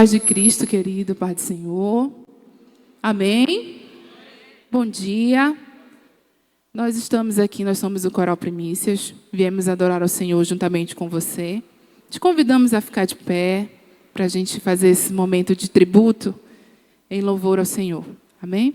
Paz de Cristo, querido, paz do Senhor. Amém? Bom dia. Nós estamos aqui, nós somos o Coral Primícias. Viemos adorar ao Senhor juntamente com você. Te convidamos a ficar de pé para a gente fazer esse momento de tributo em louvor ao Senhor. Amém?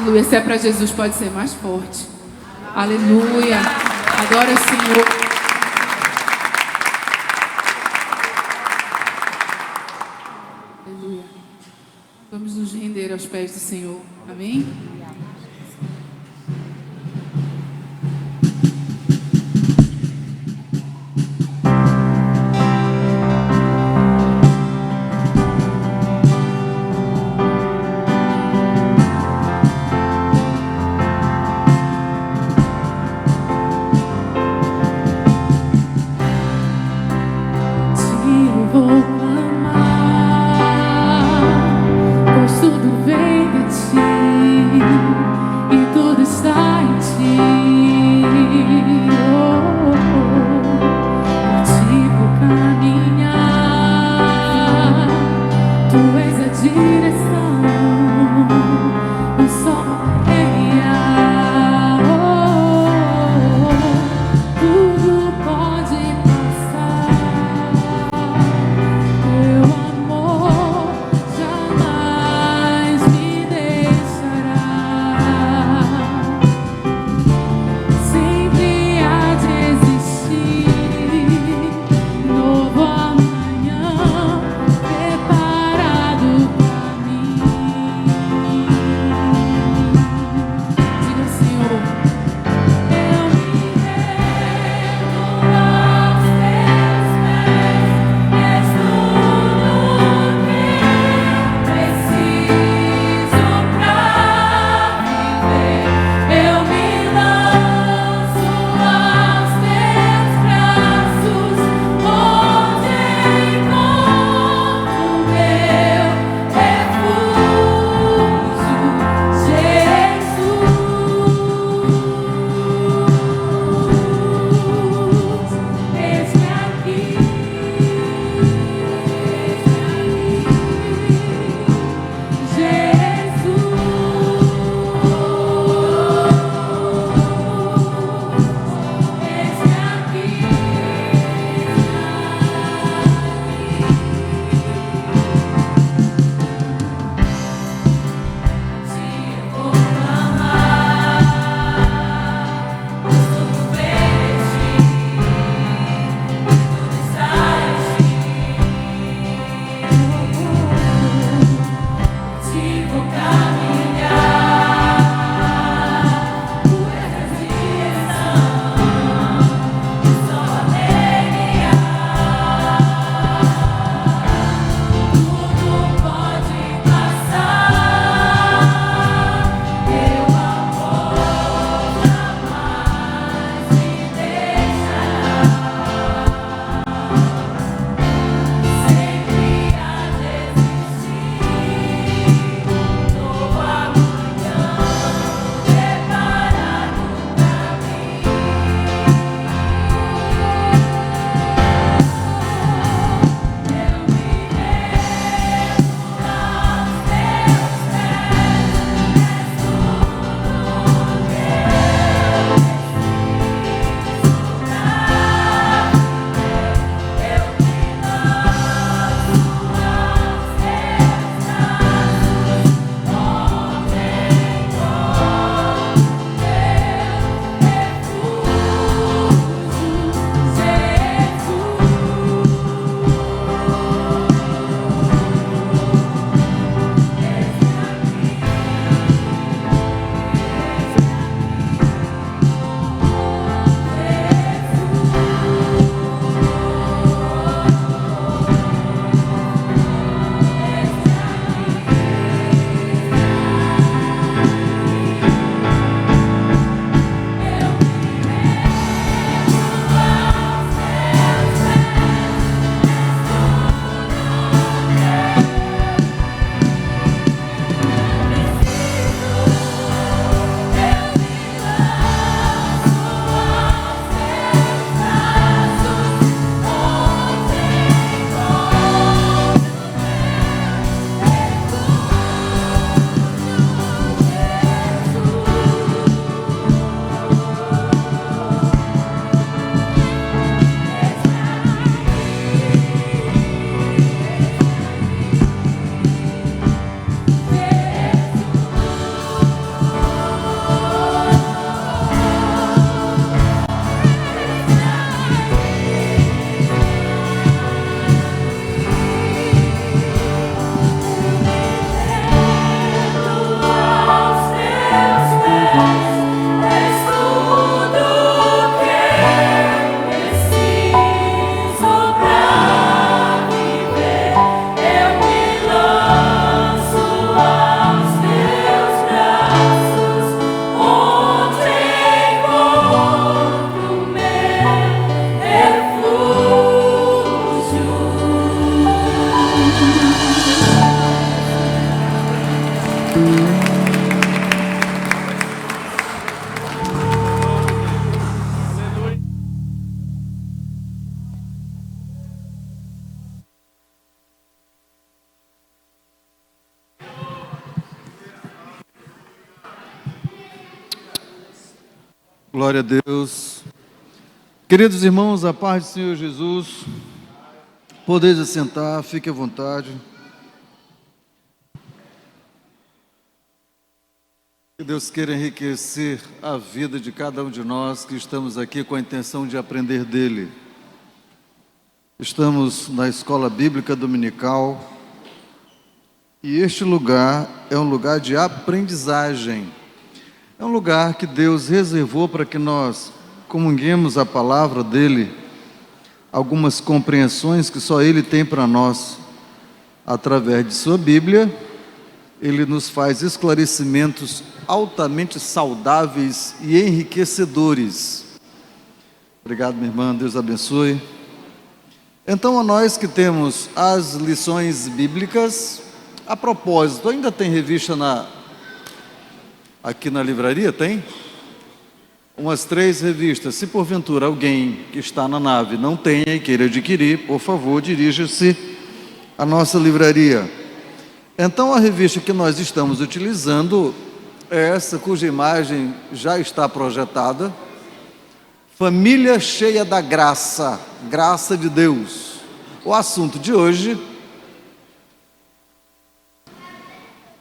Aleluia. Se é para Jesus, pode ser mais forte. Aleluia. Adora o Senhor. Aleluia. Vamos nos render aos pés do Senhor. Amém? Vou clamar, pois tudo vem de ti e tudo está em ti. Contigo caminhar, tu és a direção, o sol raiar. Tudo pode passar. Glória a Deus. Queridos irmãos, a paz do Senhor Jesus, podeis assentar, fique à vontade. Que Deus queira enriquecer a vida de cada um de nós que estamos aqui com a intenção de aprender dele. Estamos na escola bíblica dominical e este lugar é um lugar de aprendizagem. É um lugar que Deus reservou para que nós comunguemos a palavra dele, algumas compreensões que só ele tem para nós. Através de sua Bíblia, ele nos faz esclarecimentos altamente saudáveis e enriquecedores. Obrigado, minha irmã, Deus abençoe. Então, a nós que temos as lições bíblicas, a propósito, ainda tem revista aqui na livraria? Tem? Umas 3 revistas. Se porventura alguém que está na nave não tenha e queira adquirir, por favor, dirija-se à nossa livraria. Então, a revista que nós estamos utilizando é essa cuja imagem já está projetada. Família cheia da graça, graça de Deus. O assunto de hoje,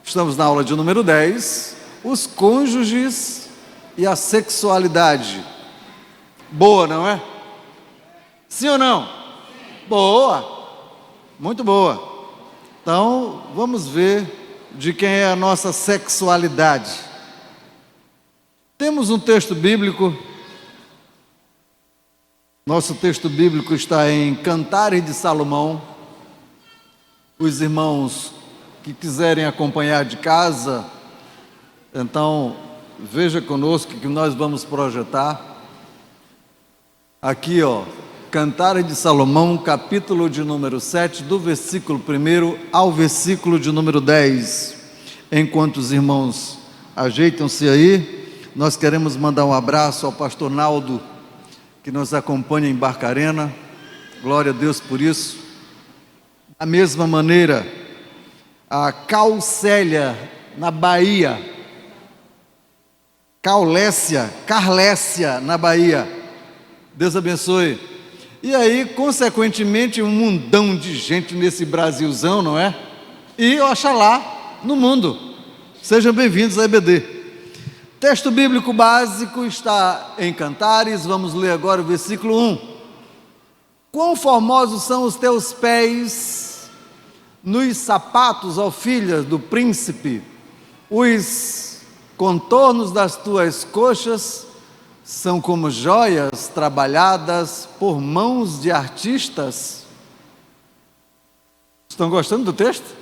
estamos na aula de número 10, os cônjuges e a sexualidade. Boa, não é? Sim ou não? Boa, muito boa. Então, vamos ver de quem é a nossa sexualidade. Temos um texto bíblico. Nosso texto bíblico está em Cantares de Salomão. Os irmãos que quiserem acompanhar de casa, então veja conosco que nós vamos projetar. Aqui, Cantares de Salomão, capítulo de número 7, do versículo 1 ao versículo de número 10. Enquanto os irmãos ajeitam-se aí, nós queremos mandar um abraço ao pastor Naldo, que nos acompanha em Barcarena. Glória a Deus por isso. Da mesma maneira, a Carlécia, na Bahia. Carlécia, na Bahia. Deus abençoe. E aí, consequentemente, um mundão de gente nesse Brasilzão, não é? E Oxalá no mundo. Sejam bem-vindos à EBD. Texto bíblico básico está em Cantares. Vamos ler agora o versículo 1. Quão formosos são os teus pés nos sapatos, ó filha do príncipe, os contornos das tuas coxas são como joias trabalhadas por mãos de artistas. Estão gostando do texto?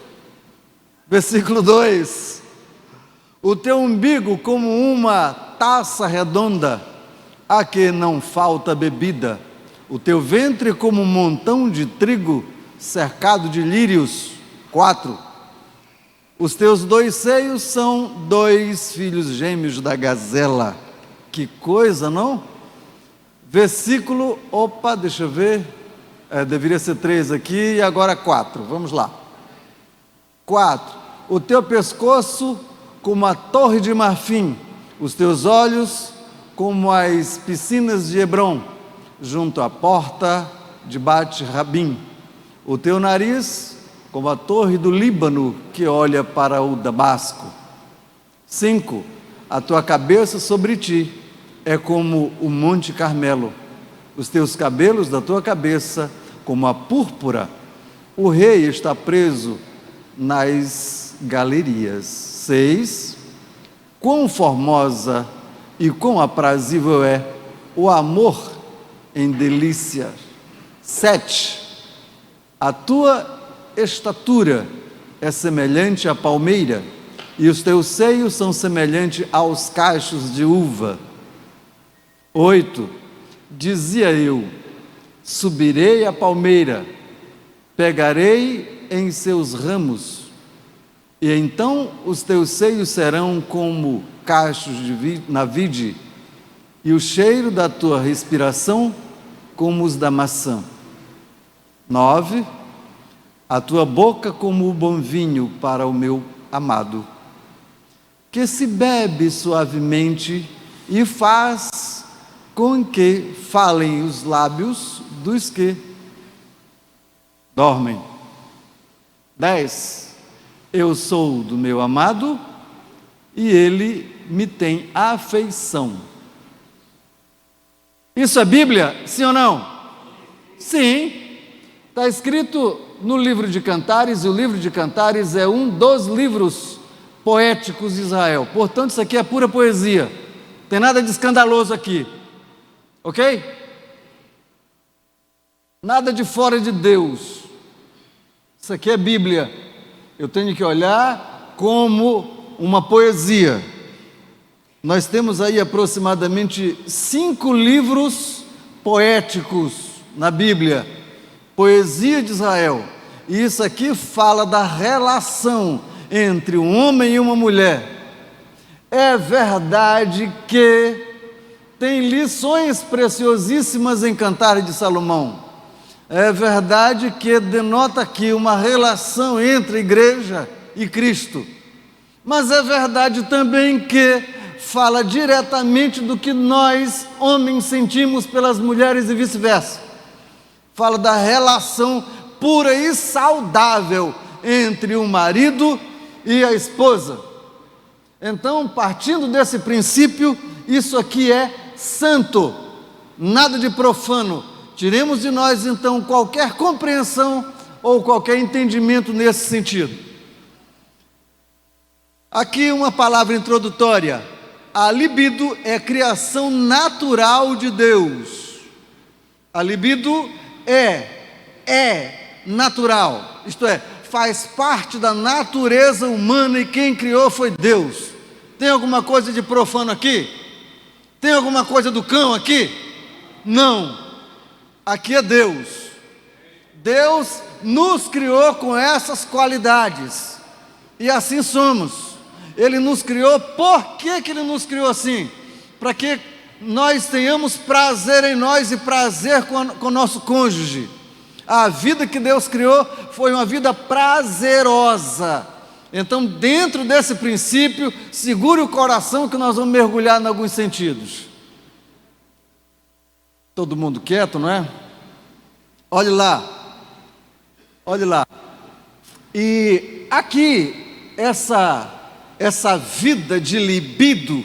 Versículo 2. O teu umbigo como uma taça redonda, a que não falta bebida. O teu ventre como um montão de trigo cercado de lírios. 4. Os teus 2 seios são 2 filhos gêmeos da gazela. Que coisa, não? Versículo, deixa eu ver, deveria ser 3 aqui, e agora 4, vamos lá. 4, o teu pescoço como a torre de marfim, os teus olhos como as piscinas de Hebrom, junto à porta de Bet-Rabim. O teu nariz como a torre do Líbano, que olha para o Damasco. 5, a tua cabeça sobre ti é como o monte Carmelo, os teus cabelos da tua cabeça como a púrpura. O rei está preso nas galerias. 6, quão formosa e quão aprazível é o amor em delícia. 7, a tua estatura é semelhante à palmeira, e os teus seios são semelhantes aos cachos de uva. 8, dizia eu, subirei a palmeira, pegarei em seus ramos, e então os teus seios serão como cachos na vide, e o cheiro da tua respiração como os da maçã. 9, a tua boca como o bom vinho para o meu amado, que se bebe suavemente e faz com que falem os lábios dos que dormem. 10. Eu sou do meu amado e ele me tem afeição. Isso é Bíblia? Sim ou não? Sim. Está escrito no livro de Cantares, e o livro de Cantares é um dos livros poéticos de Israel. Portanto, isso aqui é pura poesia. Não tem nada de escandaloso aqui. Ok? Nada de fora de Deus. Isso aqui é Bíblia. Eu tenho que olhar como uma poesia. Nós temos aí aproximadamente 5 livros poéticos na Bíblia. Poesia de Israel. E isso aqui fala da relação entre um homem e uma mulher. É verdade que tem lições preciosíssimas em Cantares de Salomão. É verdade que denota aqui uma relação entre a igreja e Cristo. Mas é verdade também que fala diretamente do que nós, homens, sentimos pelas mulheres e vice-versa. Fala da relação pura e saudável entre o marido e a esposa. Então, partindo desse princípio, isso aqui é santo, nada de profano. Tiremos de nós, então, qualquer compreensão ou qualquer entendimento nesse sentido. Aqui uma palavra introdutória. A libido é criação natural de Deus. A libido é natural, isto é, faz parte da natureza humana e quem criou foi Deus. Tem alguma coisa de profano aqui? Tem alguma coisa do cão aqui? Não. Aqui é Deus. Deus nos criou com essas qualidades. E assim somos. Ele nos criou, por que Ele nos criou assim? Para que nós tenhamos prazer em nós e prazer com o nosso cônjuge. A vida que Deus criou foi uma vida prazerosa. Então, dentro desse princípio, segure o coração que nós vamos mergulhar em alguns sentidos. Todo mundo quieto, não é? Olhe lá. Olhe lá. E aqui, essa vida de libido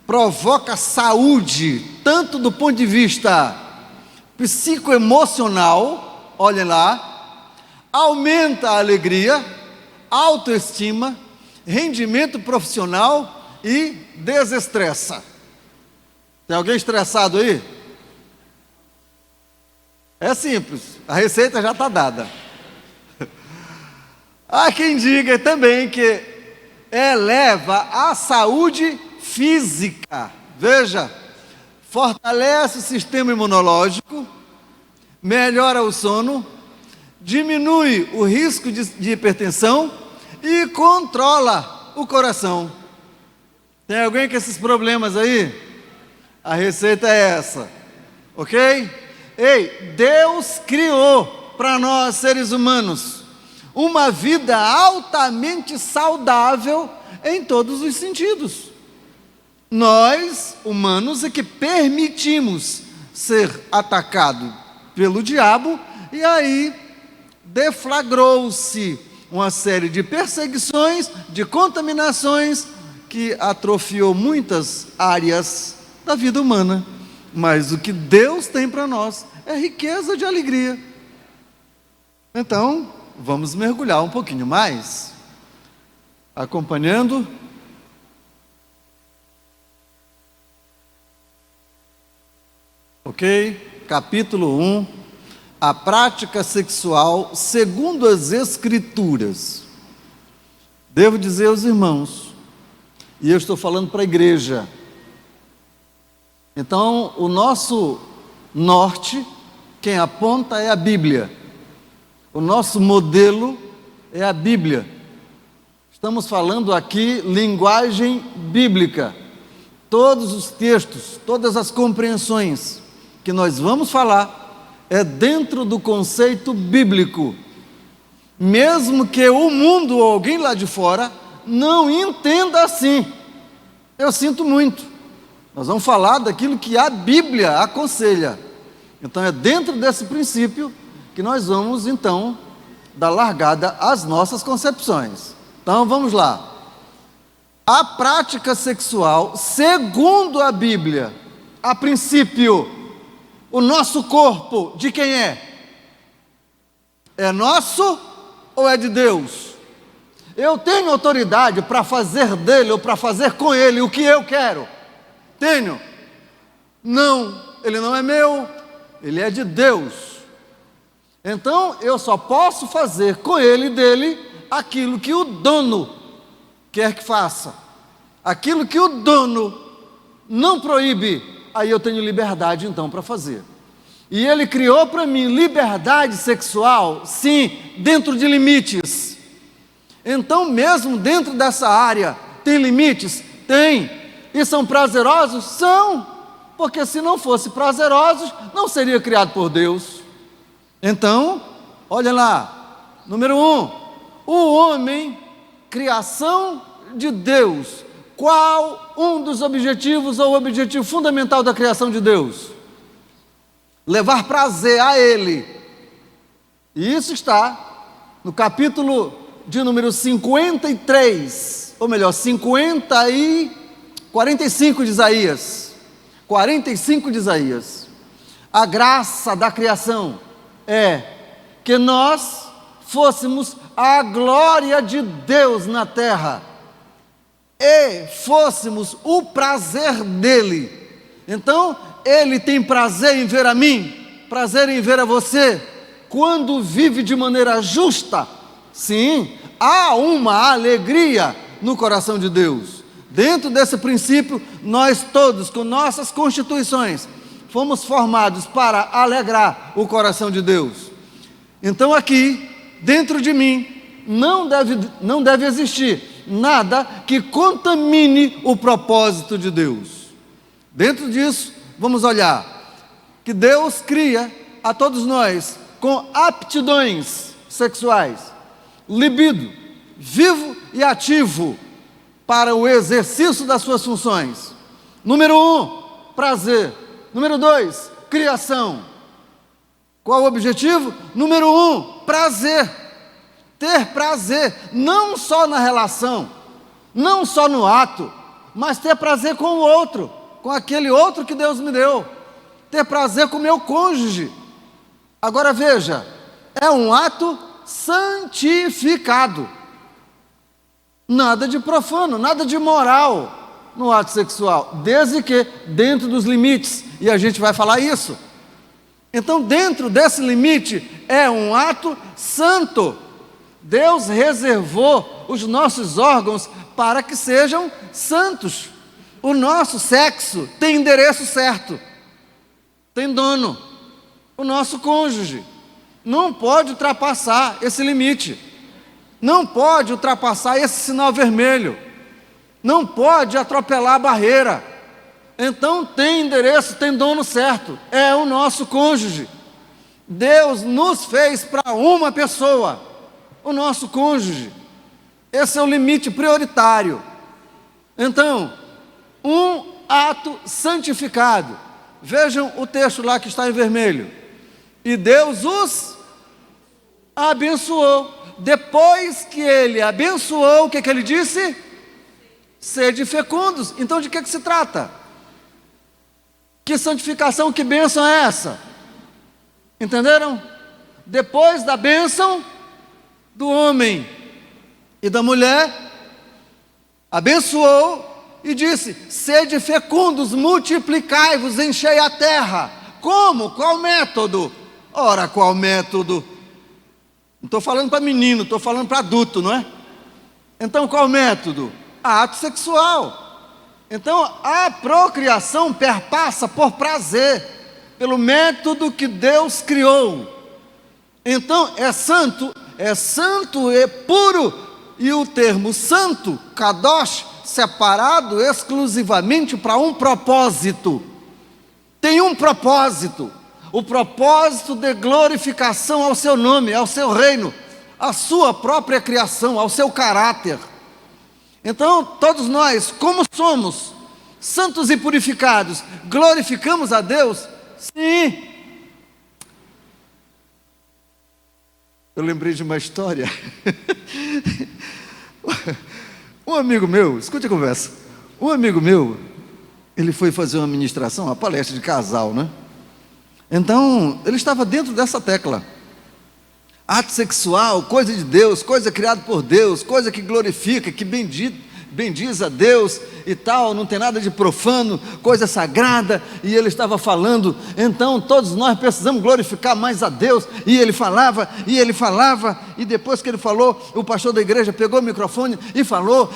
provoca saúde, tanto do ponto de vista psicoemocional, olhem lá, aumenta a alegria, autoestima, rendimento profissional e desestressa. Tem alguém estressado aí? É simples, a receita já está dada. Há quem diga também que eleva a saúde física. Veja, fortalece o sistema imunológico, melhora o sono, diminui o risco de hipertensão e controla o coração. Tem alguém com esses problemas aí? A receita é essa, ok? Ei, Deus criou para nós seres humanos uma vida altamente saudável em todos os sentidos. Nós, humanos, é que permitimos ser atacado pelo diabo e aí deflagrou-se uma série de perseguições, de contaminações que atrofiou muitas áreas da vida humana. Mas o que Deus tem para nós é riqueza de alegria. Então, vamos mergulhar um pouquinho mais. Acompanhando. Ok? Capítulo 1. A prática sexual segundo as Escrituras. Devo dizer aos irmãos, e eu estou falando para a igreja. Então, o nosso norte, quem aponta é a Bíblia. O nosso modelo é a Bíblia. Estamos falando aqui linguagem bíblica. Todos os textos, todas as compreensões que nós vamos falar é dentro do conceito bíblico. Mesmo que o mundo ou alguém lá de fora não entenda assim. Eu sinto muito. Nós vamos falar daquilo que a Bíblia aconselha. Então é dentro desse princípio que nós vamos, então, dar largada às nossas concepções. Então vamos lá. A prática sexual, segundo a Bíblia, a princípio, o nosso corpo, de quem é? É nosso ou é de Deus? Eu tenho autoridade para fazer dele ou para fazer com ele o que eu quero? Tenho? Não, ele não é meu, ele é de Deus. Então eu só posso fazer com ele e dele aquilo que o dono quer que faça. Aquilo que o dono não proíbe, aí eu tenho liberdade então para fazer. E ele criou para mim liberdade sexual, sim, dentro de limites. Então mesmo dentro dessa área, tem limites? Tem. E são prazerosos? São. Porque se não fosse prazerosos, não seria criado por Deus. Então, olha lá, número 1, o homem, criação de Deus. Qual um dos objetivos ou o objetivo fundamental da criação de Deus? Levar prazer a Ele. E isso está no capítulo de número 53, ou melhor, 45 de Isaías. 45 de Isaías. A graça da criação é que nós fôssemos a glória de Deus na terra e fôssemos o prazer dele. Então, ele tem prazer em ver a mim, prazer em ver a você, quando vive de maneira justa. Sim, há uma alegria no coração de Deus. Dentro desse princípio, nós todos, com nossas constituições, fomos formados para alegrar o coração de Deus. Então aqui, dentro de mim, não deve existir nada que contamine o propósito de Deus. Dentro disso, vamos olhar que Deus cria a todos nós com aptidões sexuais, libido, vivo e ativo, para o exercício das suas funções. Número 1, prazer. Número 2, criação. Qual o objetivo? Número 1, prazer. Ter prazer, não só na relação, não só no ato, mas ter prazer com o outro, com aquele outro que Deus me deu. Ter prazer com o meu cônjuge. Agora veja, é um ato santificado. Nada de profano, nada de moral no ato sexual, desde que dentro dos limites, e a gente vai falar isso. Então, dentro desse limite, é um ato santo. Deus reservou os nossos órgãos para que sejam santos. O nosso sexo tem endereço certo, tem dono. O nosso cônjuge não pode ultrapassar esse limite. Não pode ultrapassar esse sinal vermelho, não pode atropelar a barreira. Então tem endereço, tem dono certo, é o nosso cônjuge. Deus nos fez para uma pessoa, o nosso cônjuge. Esse é o limite prioritário. Então, um ato santificado. Vejam o texto lá que está em vermelho. E Deus os abençoou. Depois que ele abençoou, o que ele disse? Sede fecundos. Então de que se trata? Que santificação, que bênção é essa? Entenderam? Depois da bênção do homem e da mulher, abençoou e disse: sede fecundos, multiplicai-vos, enchei a terra. Como? Qual método? Ora, qual método? Não estou falando para menino, estou falando para adulto, não é? Então qual método? Ato sexual. Então a procriação perpassa por prazer, pelo método que Deus criou. Então é santo e puro. E o termo santo, kadosh, separado exclusivamente para um propósito. Tem um propósito. O propósito de glorificação ao seu nome, ao seu reino, à sua própria criação, ao seu caráter. Então, todos nós, como somos, santos e purificados, glorificamos a Deus? Sim. Eu lembrei de uma história. Um amigo meu, escute a conversa. Um amigo meu, ele foi fazer uma ministração, uma palestra de casal, né? Então, ele estava dentro dessa tecla. Ato sexual, coisa de Deus, coisa criada por Deus, coisa que glorifica, que bendiz a Deus e tal, não tem nada de profano, coisa sagrada. E ele estava falando, então todos nós precisamos glorificar mais a Deus. E ele falava, e depois que ele falou, o pastor da igreja pegou o microfone e falou,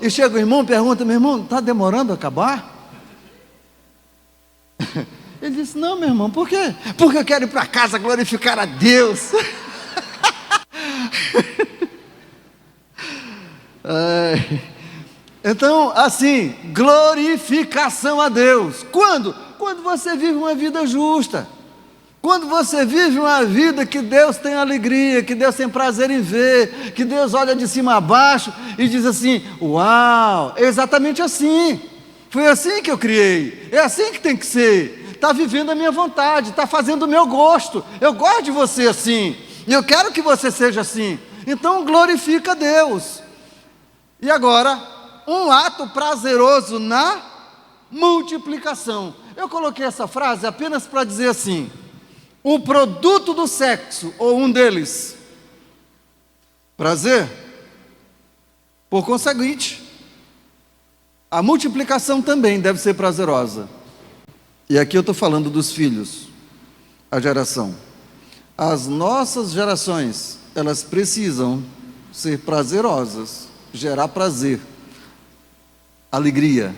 e chega o irmão e pergunta: meu irmão, está demorando a acabar? Ele disse: não, meu irmão, por quê? Porque eu quero ir para casa glorificar a Deus. Então, assim, glorificação a Deus. Quando? Quando você vive uma vida justa. Quando você vive uma vida que Deus tem alegria, que Deus tem prazer em ver, que Deus olha de cima a baixo e diz assim: uau, é exatamente assim. Foi assim que eu criei. É assim que tem que ser. Está vivendo a minha vontade, está fazendo o meu gosto. Eu gosto de você assim, e eu quero que você seja assim. Então glorifica a Deus. E agora, um ato prazeroso na multiplicação. Eu coloquei essa frase apenas para dizer assim: o produto do sexo, ou um deles, prazer. Por conseguinte, a multiplicação também deve ser prazerosa. E aqui eu estou falando dos filhos, a geração. As nossas gerações, elas precisam ser prazerosas, gerar prazer, alegria,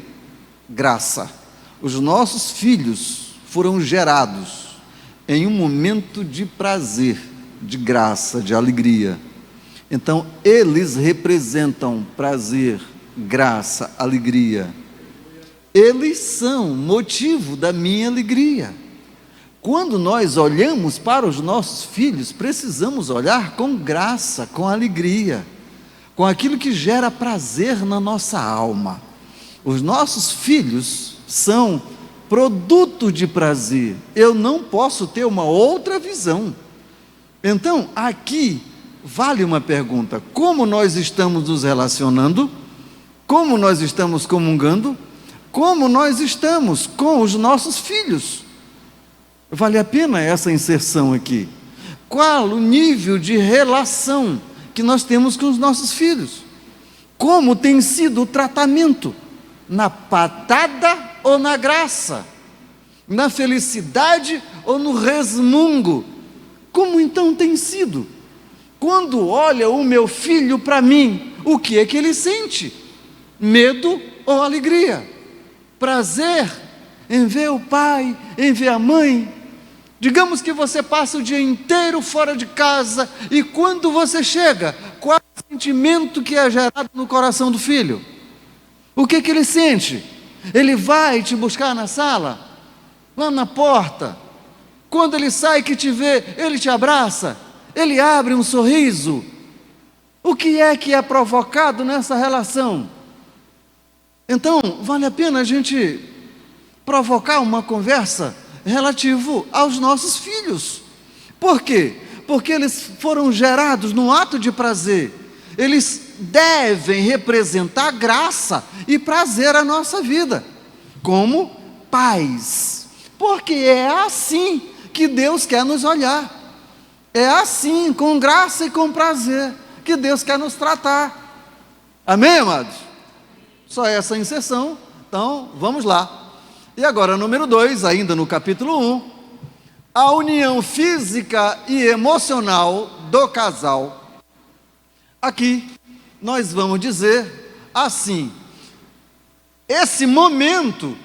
graça. Os nossos filhos foram gerados em um momento de prazer, de graça, de alegria. Então, eles representam prazer, graça, alegria. Eles são motivo da minha alegria. Quando nós olhamos para os nossos filhos, precisamos olhar com graça, com alegria, com aquilo que gera prazer na nossa alma. Os nossos filhos são produto de prazer. Eu não posso ter uma outra visão. Então, aqui vale uma pergunta: como nós estamos nos relacionando? Como nós estamos comungando? Como nós estamos com os nossos filhos? Vale a pena essa inserção aqui. Qual o nível de relação que nós temos com os nossos filhos? Como tem sido o tratamento? Na patada ou na graça? Na felicidade ou no resmungo? Como então tem sido? Quando olha o meu filho para mim, o que é que ele sente? Medo ou alegria? Prazer em ver o pai, em ver a mãe. Digamos que você passa o dia inteiro fora de casa, e quando você chega, qual é o sentimento que é gerado no coração do filho? O que ele sente? Ele vai te buscar na sala, lá na porta. Quando ele sai que te vê, ele te abraça, ele abre um sorriso. O que é provocado nessa relação? Então, vale a pena a gente provocar uma conversa relativo aos nossos filhos. Por quê? Porque eles foram gerados num ato de prazer. Eles devem representar graça e prazer à nossa vida, como pais. Porque é assim que Deus quer nos olhar. É assim, com graça e com prazer, que Deus quer nos tratar. Amém, amados? Só essa inserção. Então, vamos lá. E agora, número 2, ainda no capítulo 1, a união física e emocional do casal. Aqui, nós vamos dizer assim: esse momento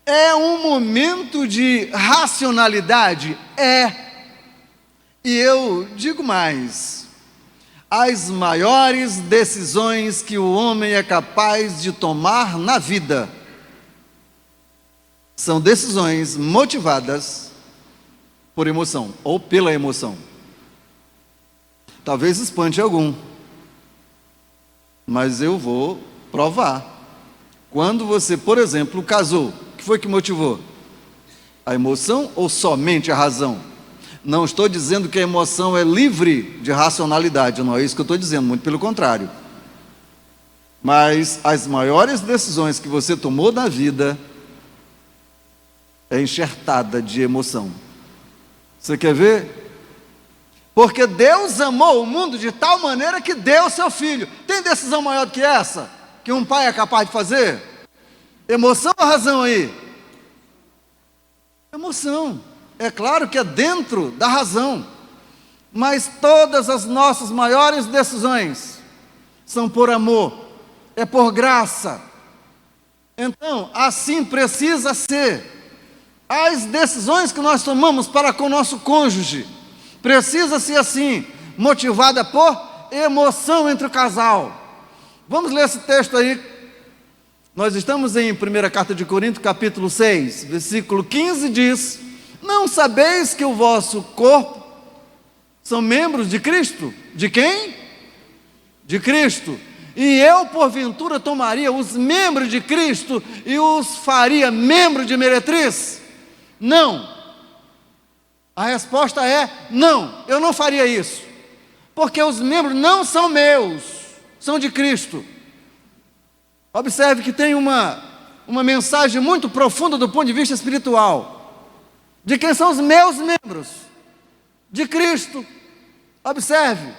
é um momento de racionalidade? É. E eu digo mais: as maiores decisões que o homem é capaz de tomar na vida são decisões motivadas por emoção, ou pela emoção. Talvez espante algum, mas eu vou provar. Quando você, por exemplo, casou, o que foi que motivou? A emoção ou somente a razão? Não estou dizendo que a emoção é livre de racionalidade, não é isso que eu estou dizendo, muito pelo contrário. Mas as maiores decisões que você tomou na vida é enxertada de emoção. Você quer ver? Porque Deus amou o mundo de tal maneira que deu seu filho. Tem decisão maior do que essa? Que um pai é capaz de fazer? Emoção ou razão aí? Emoção. É claro que é dentro da razão. Mas todas as nossas maiores decisões são por amor. É por graça. Então, assim precisa ser. As decisões que nós tomamos para com o nosso cônjuge precisa ser assim, motivada por emoção entre o casal. Vamos ler esse texto aí. Nós estamos em 1ª Carta de Coríntios, capítulo 6, versículo 15, diz: não sabeis que o vosso corpo são membros de Cristo? De quem? De Cristo. E eu, porventura, tomaria os membros de Cristo e os faria membros de meretriz? Não. A resposta é não, eu não faria isso. Porque os membros não são meus, são de Cristo. Observe que tem uma mensagem muito profunda do ponto de vista espiritual. De quem são os meus membros? De Cristo. Observe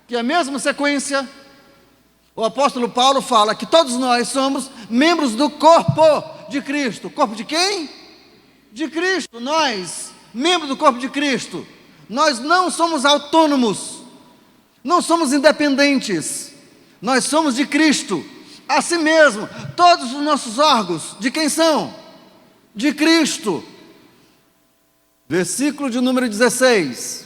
que a mesma sequência, o apóstolo Paulo fala que todos nós somos membros do corpo de Cristo. Corpo de quem? De Cristo. Nós, membros do corpo de Cristo. Nós não somos autônomos, não somos independentes. Nós somos de Cristo. Assim mesmo, todos os nossos órgãos, de quem são? De Cristo. Versículo de número 16.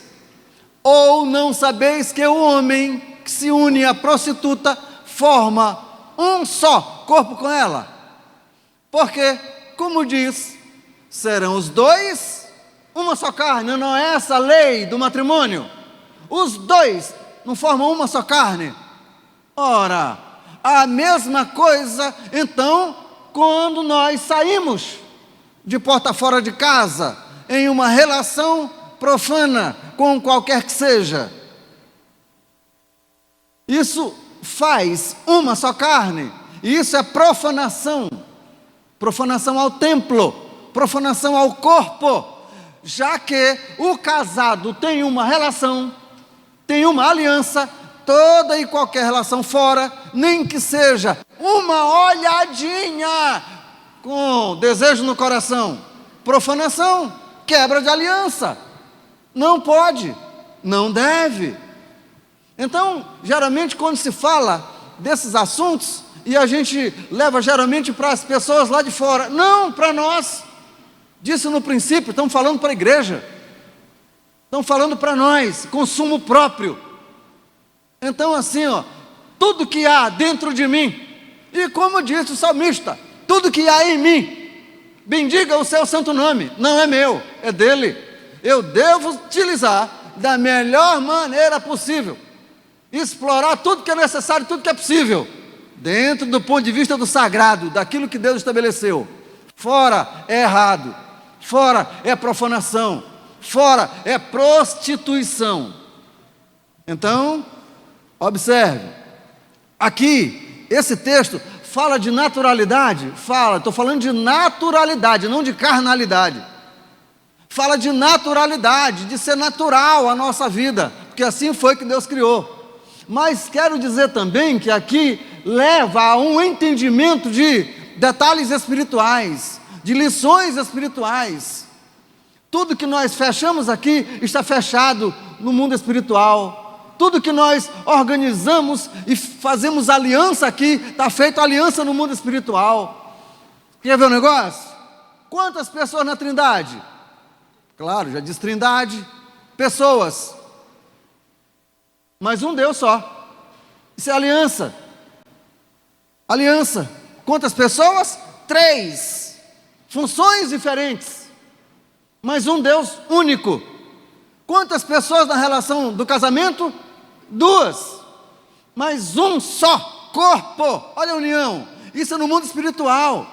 Ou não sabeis que o homem que se une à prostituta forma um só corpo com ela? Porque, como diz, serão os dois uma só carne. Não é essa a lei do matrimônio? Os dois não formam uma só carne? Ora, a mesma coisa, então, quando nós saímos de porta fora de casa, em uma relação profana, com qualquer que seja. Isso faz uma só carne, e isso é profanação. Profanação ao templo, profanação ao corpo, já que o casado tem uma relação, tem uma aliança. Toda e qualquer relação fora, nem que seja uma olhadinha com desejo no coração, profanação, quebra de aliança. Não pode, não deve. Então, geralmente quando se fala desses assuntos, e a gente leva geralmente para as pessoas lá de fora, não para nós. Disse no princípio, estamos falando para a igreja, estamos falando para nós, consumo próprio. Então assim, tudo que há dentro de mim, e como disse o salmista, tudo que há em mim, bendiga o seu santo nome. Não é meu, é dele. Eu devo utilizar da melhor maneira possível, explorar tudo que é necessário, tudo que é possível, dentro do ponto de vista do sagrado, daquilo que Deus estabeleceu. Fora é errado, fora é profanação, fora é prostituição. Então, observe, aqui, esse texto fala de naturalidade, estou falando de naturalidade, não de carnalidade. Fala de naturalidade, de ser natural a nossa vida, porque assim foi que Deus criou. Mas quero dizer também que aqui leva a um entendimento de detalhes espirituais, de lições espirituais. Tudo que nós fechamos aqui está fechado no mundo espiritual. Tudo que nós organizamos e fazemos aliança aqui, está feito aliança no mundo espiritual. Quer ver o negócio? Quantas pessoas na Trindade? Claro, já diz Trindade, pessoas. Mas um Deus só. Isso é aliança. Aliança. Quantas pessoas? 3. Funções diferentes. Mas um Deus único. Quantas pessoas na relação do casamento? 2. Mas um só corpo. Olha a união. Isso é no mundo espiritual.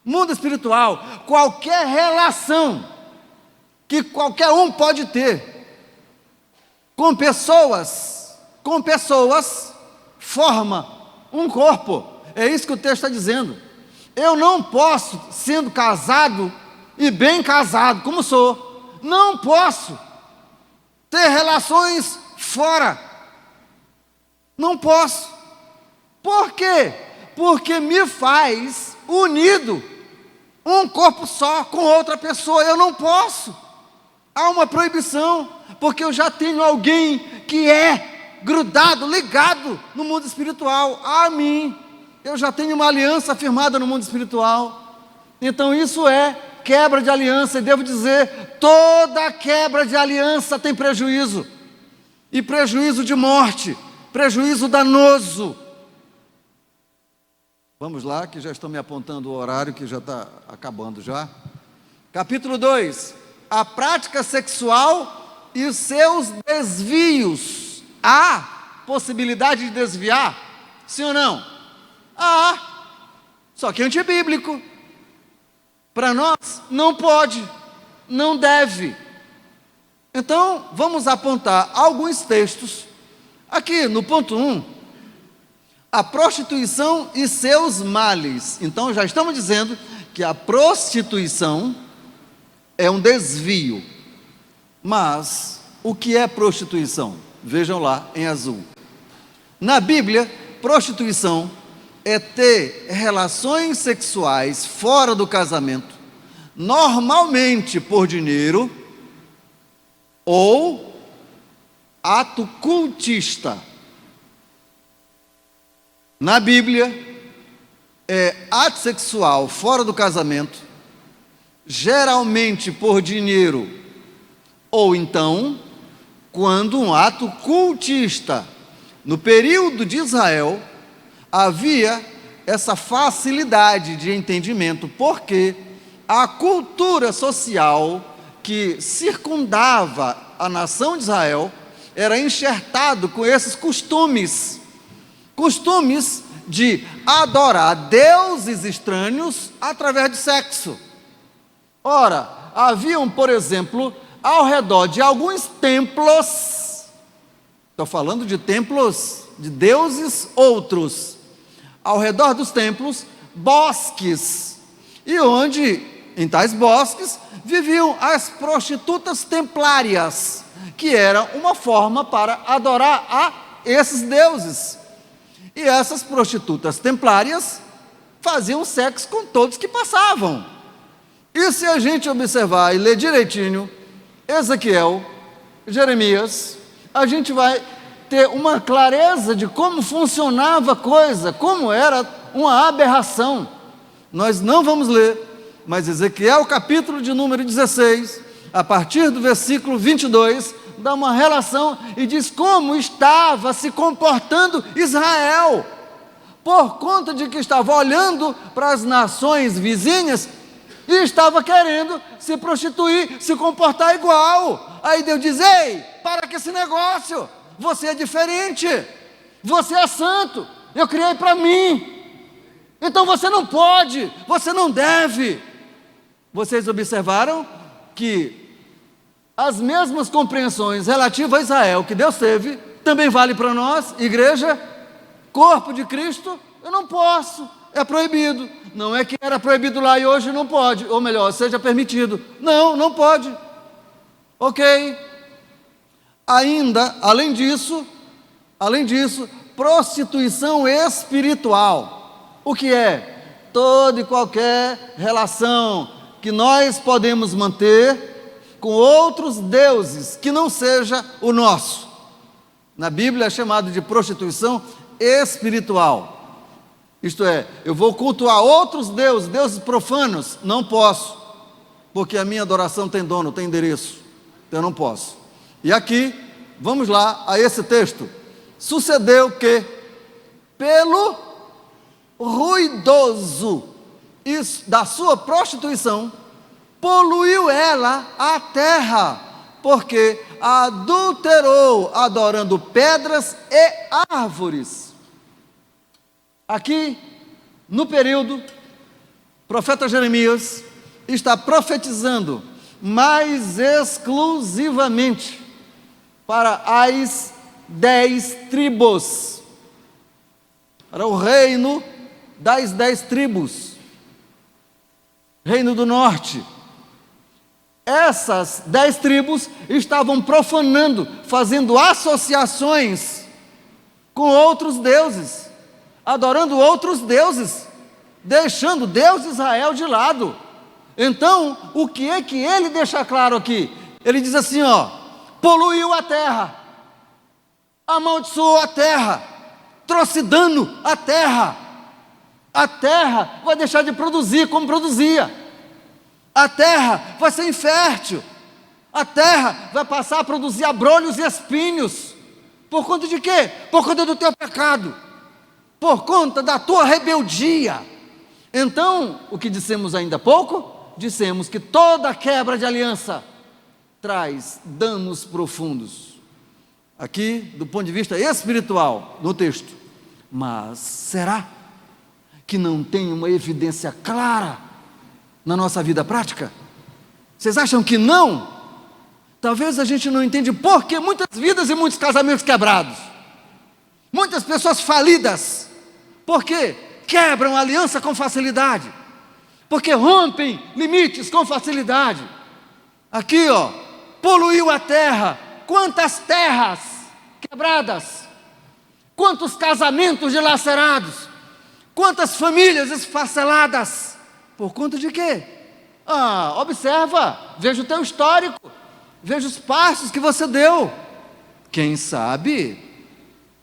Mundo espiritual, qualquer relação que qualquer um pode ter com pessoas, forma um corpo. É isso que o texto está dizendo. Eu não posso, sendo casado e bem casado, como sou, não posso ter relações fora. Não posso. Por quê? Porque me faz unido, um corpo só com outra pessoa. Eu não posso. Há uma proibição, porque eu já tenho alguém que é grudado, ligado no mundo espiritual a mim. Eu já tenho uma aliança firmada no mundo espiritual. Então isso é quebra de aliança. E devo dizer, toda quebra de aliança tem prejuízo. E prejuízo de morte, prejuízo danoso. Vamos lá, que já estão me apontando o horário, que já está acabando já. Capítulo 2. A prática sexual e os seus desvios. Há possibilidade de desviar? Sim ou não? Há. Só que é antibíblico. Para nós, não pode, não deve. Então, vamos apontar alguns textos. Aqui, no ponto 1. A prostituição e seus males. Então já estamos dizendo que a prostituição é um desvio. Mas o que é prostituição? Vejam lá em azul. Na Bíblia, prostituição é ter relações sexuais fora do casamento, normalmente por dinheiro, ou ato cultista. Na Bíblia, é ato sexual fora do casamento, geralmente por dinheiro, ou então, quando um ato cultista. No período de Israel, havia essa facilidade de entendimento, porque a cultura social que circundava a nação de Israel era enxertado com esses costumes de adorar deuses estranhos através de sexo. Ora, haviam, por exemplo, ao redor de alguns templos, estou falando de templos de deuses outros, ao redor dos templos, bosques, e onde, em tais bosques, viviam as prostitutas templárias, que era uma forma para adorar a esses deuses. E essas prostitutas templárias faziam sexo com todos que passavam. E se a gente observar e ler direitinho Ezequiel, Jeremias, a gente vai ter uma clareza de como funcionava a coisa, como era uma aberração. Nós não vamos ler, mas Ezequiel, capítulo de número 16, a partir do versículo 22, dá uma relação e diz como estava se comportando Israel, por conta de que estava olhando para as nações vizinhas e estava querendo se prostituir, se comportar igual. Aí Deus diz: ei, para com esse negócio, você é diferente, você é santo, eu criei para mim, então você não pode, você não deve. Vocês observaram que as mesmas compreensões relativas a Israel que Deus teve, também vale para nós, igreja, corpo de Cristo. Eu não posso, é proibido. Não é que era proibido lá e hoje não pode, ou melhor, seja permitido. Não, não pode. Ok. Ainda, além disso, prostituição espiritual. O que é? Toda e qualquer relação que nós podemos manter com outros deuses que não seja o nosso. Na Bíblia é chamado de prostituição espiritual. Isto é, eu vou cultuar outros deuses, deuses profanos, não posso, porque a minha adoração tem dono, tem endereço, então eu não posso. E aqui, vamos lá a esse texto. Sucedeu que, pelo ruidoso da sua prostituição, poluiu ela a terra, porque a adulterou, adorando pedras e árvores. Aqui No período, o profeta Jeremias está profetizando mais exclusivamente para as 10 tribos, para o reino das 10 tribos, reino do norte. Essas 10 tribos estavam profanando, fazendo associações com outros deuses, adorando outros deuses, deixando Deus de Israel de lado. Então, o que é que ele deixa claro aqui? Ele diz assim, poluiu a terra, amaldiçoou a terra, trouxe dano à terra. A terra vai deixar de produzir como produzia. A terra vai ser infértil. A terra vai passar a produzir abrolhos e espinhos. Por conta de quê? Por conta do teu pecado. Por conta da tua rebeldia. Então, o que dissemos ainda há pouco? Dissemos que toda quebra de aliança traz danos profundos. Aqui, do ponto de vista espiritual, no texto. Mas será que não tem uma evidência clara na nossa vida prática? Vocês acham que não? Talvez a gente não entende por que muitas vidas e muitos casamentos quebrados. Muitas pessoas falidas. Por quê? Quebram a aliança com facilidade. Porque rompem limites com facilidade. Aqui, poluiu a terra. Quantas terras quebradas. Quantos casamentos dilacerados. Quantas famílias esfaceladas. Por conta de quê? Observa, veja o teu histórico, veja os passos que você deu. Quem sabe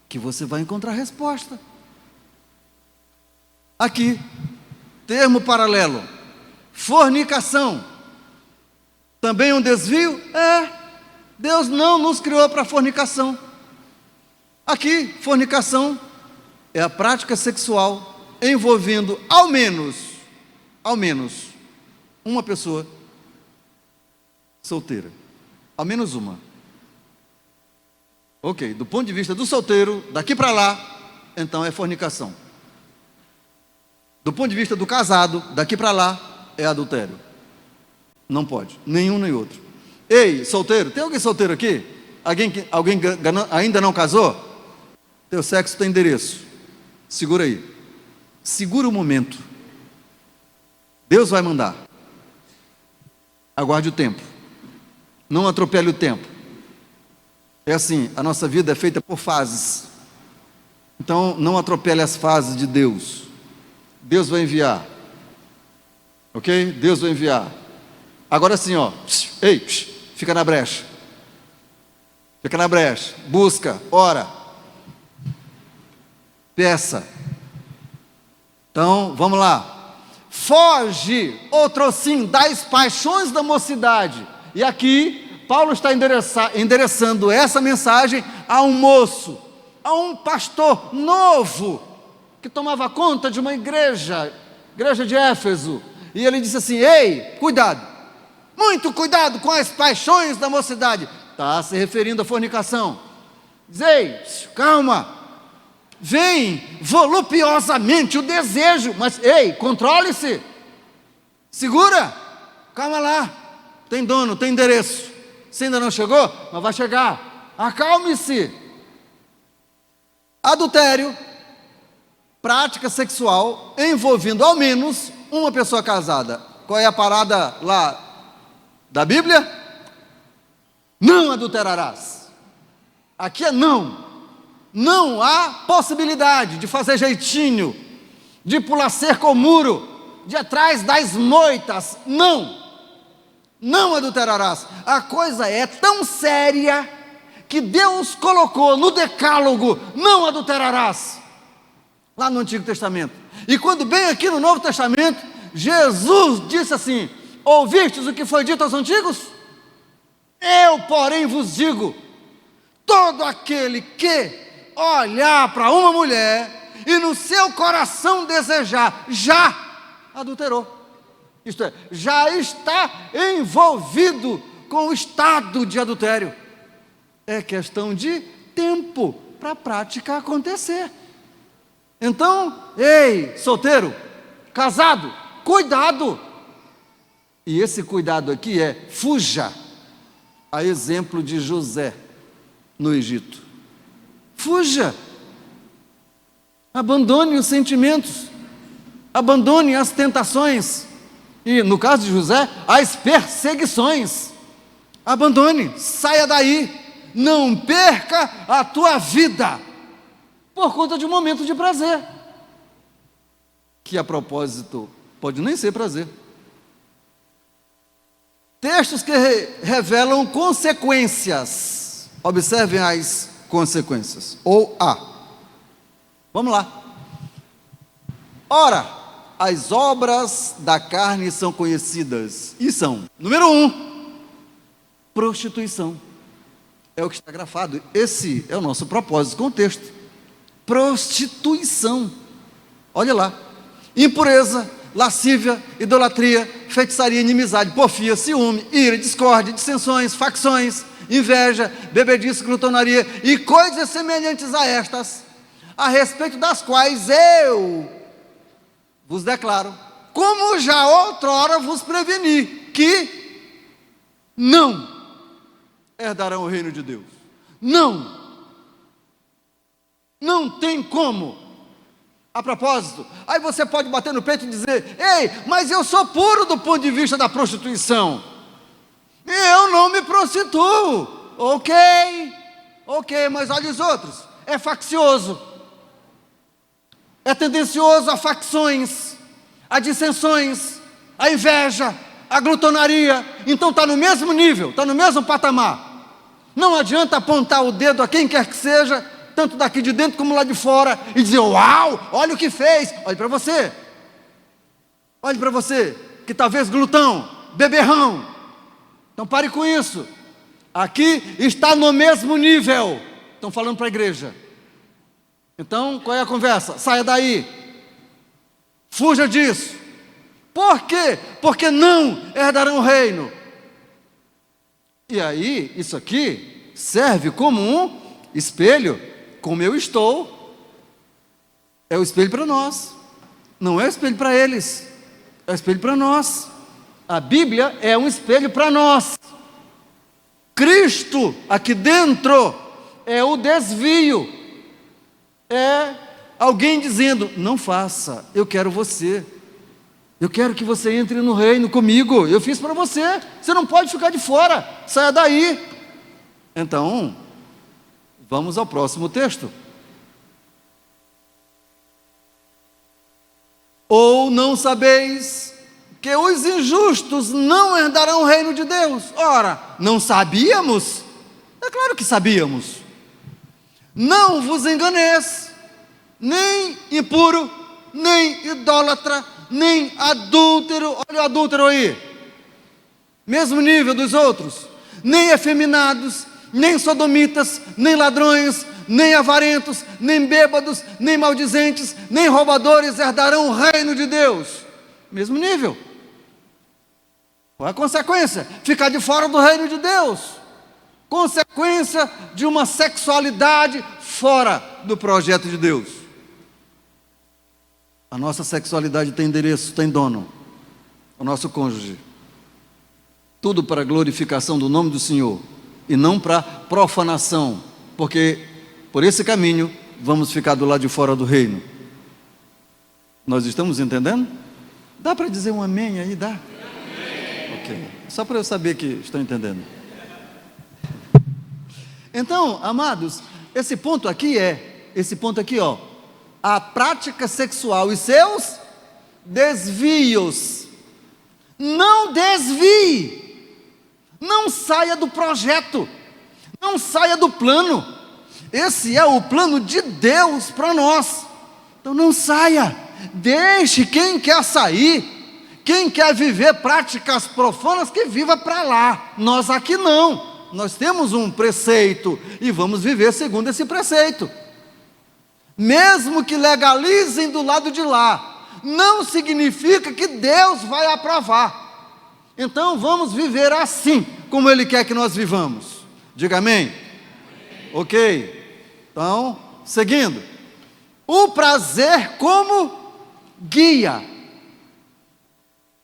que você vai encontrar resposta. Aqui, termo paralelo, fornicação. Também um desvio? Deus não nos criou para fornicação. Aqui, fornicação é a prática sexual envolvendo ao menos uma pessoa solteira. Ao menos uma. Ok, do ponto de vista do solteiro, daqui para lá, então é fornicação. Do ponto de vista do casado, daqui para lá, é adultério. Não pode, nenhum nem outro. Ei, solteiro, tem alguém solteiro aqui? Alguém ainda não casou? Teu sexo tem endereço. Segura aí. Segura o momento. Deus vai mandar. Aguarde o tempo. Não atropele o tempo. É assim, a nossa vida é feita por fases. Então, não atropele as fases de Deus. Deus vai enviar. Ok? Deus vai enviar. Agora sim, ei, fica na brecha. Fica na brecha. Busca, ora. Peça. Então, vamos lá. Foge, outro sim, das paixões da mocidade. E aqui, Paulo está endereçando essa mensagem a um moço, a um pastor novo, que tomava conta de uma igreja de Éfeso. E ele disse assim, ei, cuidado, muito cuidado com as paixões da mocidade. Está se referindo à fornicação. Diz, ei, calma. Vem volupiosamente o desejo, mas ei, controle-se, segura, calma lá, tem dono, tem endereço. Se ainda não chegou, mas vai chegar, acalme-se. Adultério, prática sexual envolvendo ao menos uma pessoa casada. Qual é a parada lá da Bíblia? Não adulterarás. Aqui é não. Não há possibilidade de fazer jeitinho, de pular cerca ou muro, de atrás das moitas. Não adulterarás. A coisa é tão séria que Deus colocou no decálogo, não adulterarás, lá no Antigo Testamento. E quando bem aqui no Novo Testamento, Jesus disse assim, ouvistes o que foi dito aos antigos? Eu, porém, vos digo, todo aquele que olhar para uma mulher e no seu coração desejar, já adulterou. Isto é, já está envolvido com o estado de adultério. É questão de tempo para a prática acontecer. Então, ei, solteiro, casado, cuidado. E esse cuidado aqui é: fuja, a exemplo de José no Egito. Fuja, abandone os sentimentos, abandone as tentações e, no caso de José, as perseguições. Abandone, saia daí, não perca a tua vida por conta de um momento de prazer, que a propósito pode nem ser prazer. Textos que revelam consequências. Observem as consequências. Ou A. Vamos lá. Ora, as obras da carne são conhecidas. E são: número 1, prostituição. É o que está grafado. Esse é o nosso propósito com o texto. Prostituição. Olha lá. Impureza, lascívia, idolatria, feitiçaria, inimizade, porfia, ciúme, ira, discórdia, dissensões, facções, inveja, bebedice, glutonaria e coisas semelhantes a estas, a respeito das quais eu vos declaro, como já outrora vos preveni, que não herdarão o reino de Deus. Não tem como. A propósito, aí você pode bater no peito e dizer: ei, mas eu sou puro do ponto de vista da prostituição, eu não me prostituo. Ok, mas olha os outros. É faccioso, é tendencioso a facções, a dissensões, a inveja, a glutonaria. Então está no mesmo nível, está no mesmo patamar. Não adianta apontar o dedo a quem quer que seja, tanto daqui de dentro como lá de fora, e dizer: uau, olha o que fez. Olhe para você, que talvez glutão, beberrão. Então pare com isso. Aqui está no mesmo nível. Estão falando para a igreja. Então qual é a conversa? Saia daí, fuja disso. Por quê? Porque não herdarão o reino. E aí, isso aqui serve como um espelho. Como eu estou, é o espelho para nós, não é o espelho para eles, é o espelho para nós. A Bíblia é um espelho para nós. Cristo aqui dentro é o desvio, é alguém dizendo: não faça, eu quero você, eu quero que você entre no reino comigo, eu fiz para você, você não pode ficar de fora, saia daí. Então, vamos ao próximo texto. Ou não sabeis que os injustos não herdarão o reino de Deus? Ora, não sabíamos? É claro que sabíamos. Não vos enganeis, nem impuro, nem idólatra, nem adúltero. Olha o adúltero aí, mesmo nível dos outros. Nem efeminados, nem sodomitas, nem ladrões, nem avarentos, nem bêbados, nem maldizentes, nem roubadores herdarão o reino de Deus. Mesmo nível. Qual é a consequência? Ficar de fora do reino de Deus. Consequência de uma sexualidade fora do projeto de Deus. A nossa sexualidade tem endereço, tem dono. O nosso cônjuge. Tudo para a glorificação do nome do Senhor e não para profanação, porque por esse caminho vamos ficar do lado de fora do reino. Nós estamos entendendo? Dá para dizer um amém aí? Dá? Amém. Ok, só para eu saber que estão entendendo. Então, amados, esse ponto aqui, ó, a prática sexual e seus desvios. Não desvie, não saia do projeto, não saia do plano. Esse é o plano de Deus para nós. Então não saia, deixe quem quer sair, quem quer viver práticas profanas, que viva para lá. Nós aqui não, nós temos um preceito e vamos viver segundo esse preceito. Mesmo que legalizem do lado de lá, não significa que Deus vai aprovar. Então vamos viver assim, como Ele quer que nós vivamos. Diga amém. Ok, então, seguindo. O prazer como guia.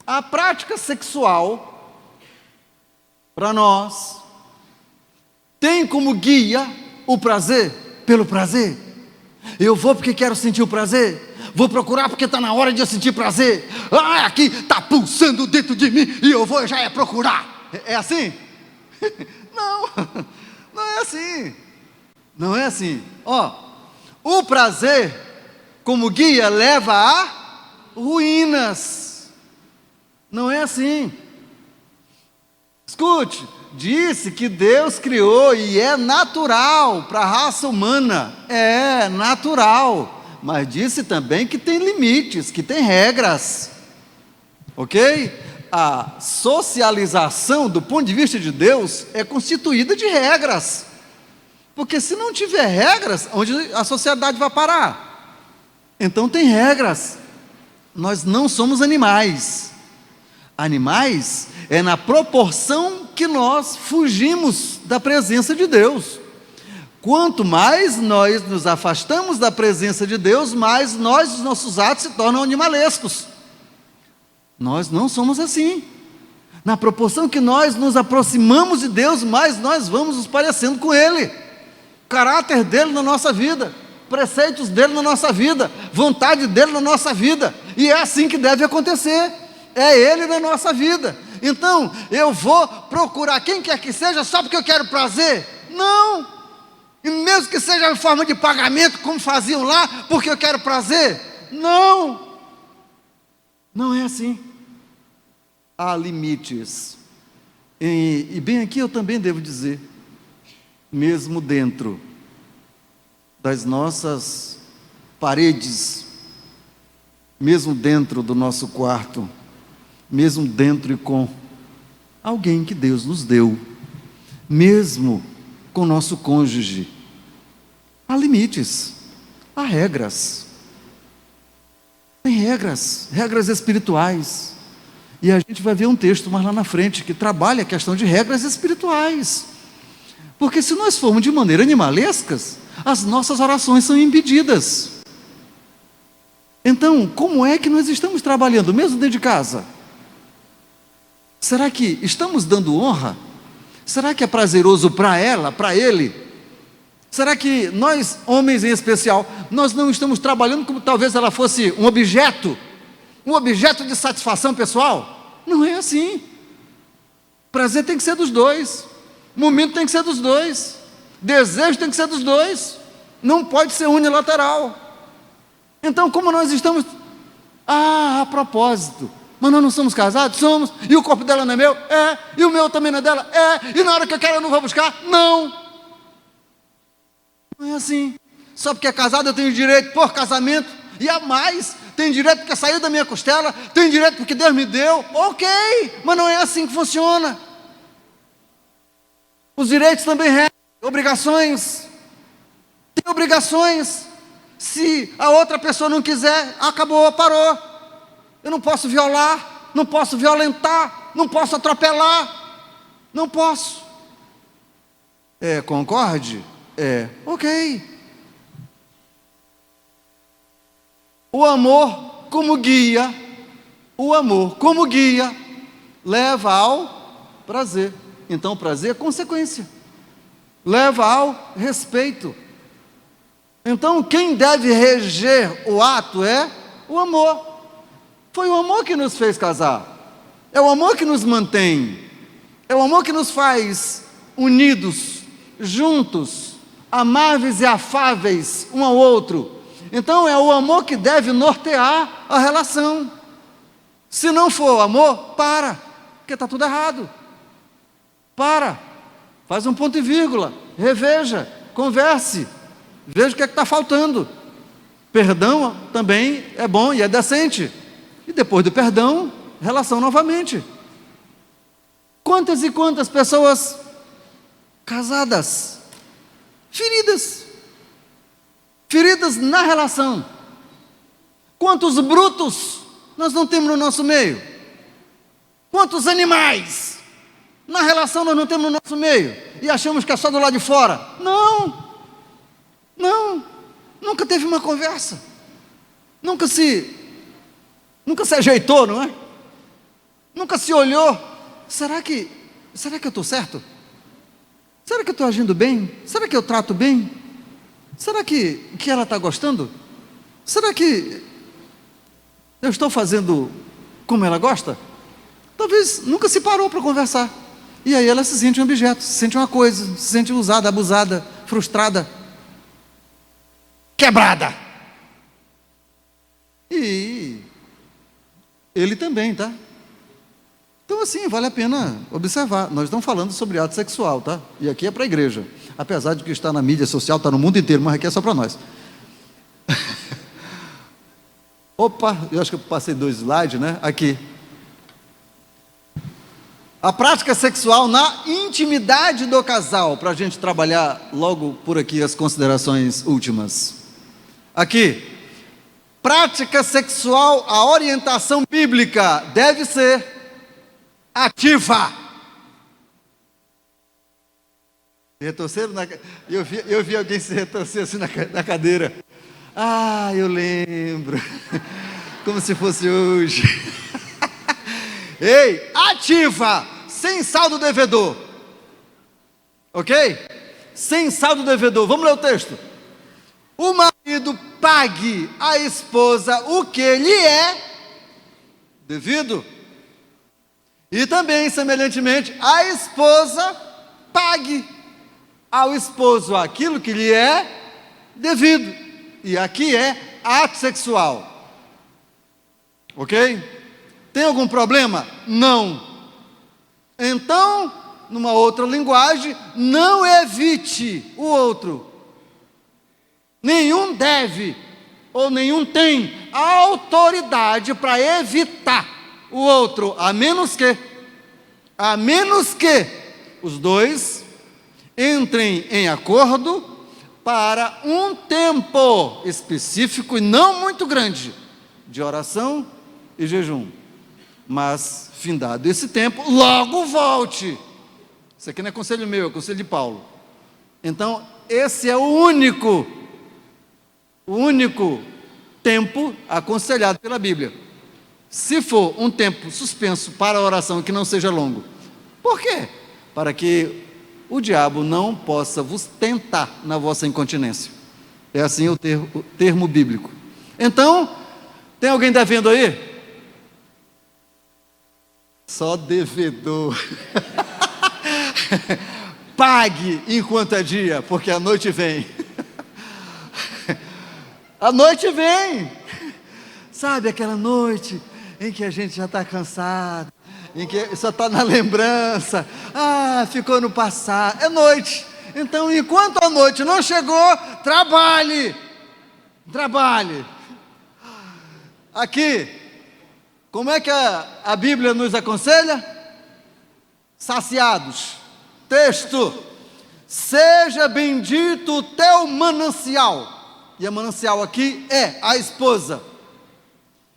A prática sexual, para nós, tem como guia o prazer pelo prazer. Eu vou porque quero sentir o prazer. Vou procurar porque está na hora de eu sentir prazer. Ah, aqui está pulsando dentro de mim e eu vou já procurar. É assim? Não, não é assim. Não é assim. Ó, o prazer como guia leva a ruínas. Não é assim. Escute, disse que Deus criou e é natural para a raça humana. É natural. Mas disse também que tem limites, que tem regras. Ok? A socialização, do ponto de vista de Deus, é constituída de regras. Porque se não tiver regras, onde a sociedade vai parar? Então tem regras. Nós não somos animais. Animais é na proporção que nós fugimos da presença de Deus. Quanto mais nós nos afastamos da presença de Deus, mais os nossos atos se tornam animalescos. Nós não somos assim. Na proporção que nós nos aproximamos de Deus, mais nós vamos nos parecendo com Ele. O caráter dele na nossa vida, preceitos dele na nossa vida, vontade dele na nossa vida. E é assim que deve acontecer. É Ele na nossa vida. Então, eu vou procurar quem quer que seja só porque eu quero prazer? Não. E mesmo que seja em forma de pagamento, como faziam lá, porque eu quero prazer? Não. Não é assim. Há limites. E bem aqui eu também devo dizer, mesmo dentro das nossas paredes, mesmo dentro do nosso quarto, mesmo dentro e com alguém que Deus nos deu, mesmo com nosso cônjuge, há limites, há regras. Tem regras espirituais. E a gente vai ver um texto mais lá na frente que trabalha a questão de regras espirituais. Porque se nós formos de maneira animalescas, as nossas orações são impedidas. Então, como é que nós estamos trabalhando, mesmo dentro de casa? Será que estamos dando honra? Será que é prazeroso para ela, para ele? Será que nós, homens em especial, nós não estamos trabalhando como talvez ela fosse um objeto de satisfação pessoal? Não é assim. Prazer tem que ser dos dois, momento tem que ser dos dois, desejo tem que ser dos dois, não pode ser unilateral. Então, como nós estamos... a propósito, mas nós não somos casados? Somos. E o corpo dela não é meu? É. E o meu também não é dela? É. E na hora que eu quero eu não vou buscar? Não. Não é assim. Só porque é casado eu tenho direito por casamento, e a mais, tenho direito porque saiu da minha costela, tenho direito porque Deus me deu. Ok, mas não é assim que funciona. Os direitos também regem, obrigações. Tem obrigações. Se a outra pessoa não quiser, acabou, parou. Eu não posso violar, não posso violentar, não posso atropelar, não posso. Concorde? Ok. O amor como guia leva ao prazer. Então o prazer é consequência, leva ao respeito. Então quem deve reger o ato é o amor. Foi o amor que nos fez casar, é o amor que nos mantém, é o amor que nos faz unidos, juntos, amáveis e afáveis um ao outro. Então é o amor que deve nortear a relação. Se não for amor, para, porque está tudo errado. Para, faz um ponto e vírgula, reveja, converse, veja o que é que está faltando. Perdão também é bom e é decente. E depois do perdão, relação novamente. Quantas e quantas pessoas casadas, feridas na relação. Quantos brutos nós não temos no nosso meio? Quantos animais na relação nós não temos no nosso meio? E achamos que é só do lado de fora? Não nunca teve uma conversa, nunca se ajeitou, não é? Nunca se olhou. Será que eu estou certo? Será que eu estou agindo bem? Será que eu trato bem? Será que ela está gostando? Será que eu estou fazendo como ela gosta? Talvez nunca se parou para conversar. E aí ela se sente um objeto, se sente uma coisa, se sente usada, abusada, frustrada, quebrada. E ele também, tá? Então assim, vale a pena observar. Nós estamos falando sobre ato sexual, tá? E aqui é para a igreja. Apesar de que está na mídia social, está no mundo inteiro, mas aqui é só para nós. Opa, eu acho que eu passei 2 slides, né? Aqui. A prática sexual na intimidade do casal, para a gente trabalhar logo por aqui as considerações últimas. Aqui, prática sexual, a orientação bíblica deve ser ativa. Se retorceram eu vi alguém se retorcer assim na cadeira. Ah, eu lembro. Como se fosse hoje. Ei, ativa, sem saldo devedor. Ok? Sem saldo devedor. Vamos ler o texto. O marido pague à esposa o que lhe é devido. E também, semelhantemente, a esposa pague ao esposo aquilo que lhe é devido. E aqui é ato sexual. Ok? Tem algum problema? Não. Então, numa outra linguagem, não evite o outro. Nenhum deve ou nenhum tem autoridade para evitar o outro, a menos que os dois entrem em acordo para um tempo específico e não muito grande de oração e jejum. Mas, findado esse tempo, logo volte. Isso aqui não é conselho meu, é conselho de Paulo. Então, esse é o único tempo aconselhado pela Bíblia. Se for um tempo suspenso para a oração que não seja longo. Por quê? Para que o diabo não possa vos tentar na vossa incontinência. É assim o termo bíblico. Então, tem alguém devendo aí? Só devedor. Pague enquanto é dia, porque a noite vem. A noite vem. Sabe aquela noite em que a gente já está cansado, em que só está na lembrança, ficou no passado, é noite. Então, enquanto a noite não chegou, trabalhe. Aqui, como é que a Bíblia nos aconselha? Saciados. Texto: seja bendito o teu manancial. E a manancial aqui é a esposa.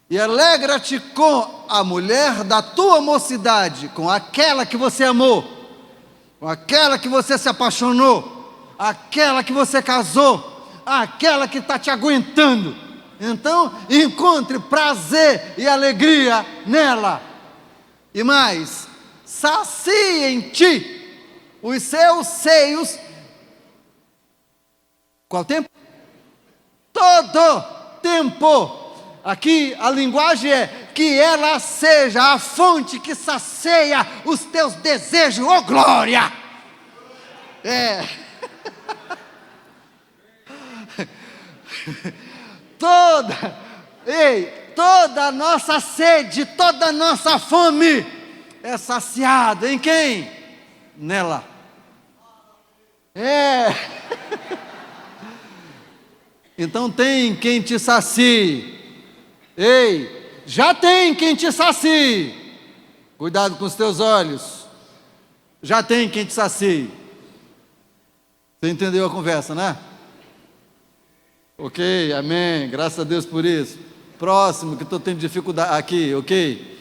E alegra-te com a mulher da tua mocidade, com aquela que você amou, com aquela que você se apaixonou, aquela que você casou, aquela que está te aguentando. Então, encontre prazer e alegria nela. E mais, sacie em ti os seus seios. Qual tempo? Todo tempo. Aqui a linguagem é que ela seja a fonte que sacia os teus desejos, oh glória! Toda a nossa sede, toda a nossa fome é saciada em quem? Nela. Então tem quem te sacie. Já tem quem te sacie. Cuidado com os teus olhos. Já tem quem te sacie. Você entendeu a conversa, né? Ok, amém, graças a Deus por isso. Próximo, que estou tendo dificuldade aqui, ok?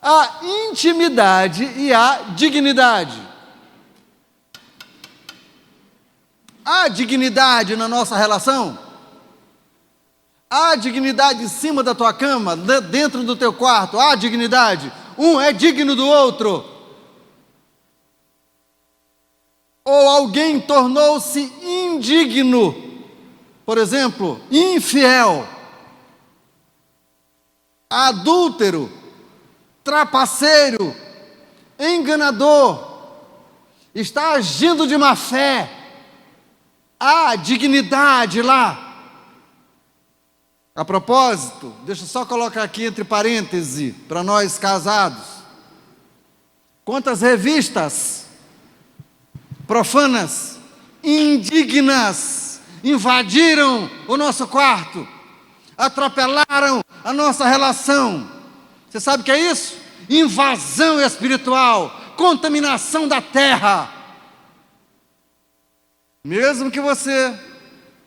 A intimidade e a dignidade. A dignidade na nossa relação Há dignidade em cima da tua cama, dentro do teu quarto, há dignidade. Um é digno do outro. Ou alguém tornou-se indigno, por exemplo, infiel, adúltero, trapaceiro, enganador, está agindo de má fé. Há dignidade lá. A propósito, deixa eu só colocar aqui entre parênteses, para nós casados. Quantas revistas profanas, indignas, invadiram o nosso quarto, atropelaram a nossa relação. Você sabe o que é isso? Invasão espiritual, contaminação da terra. Mesmo que você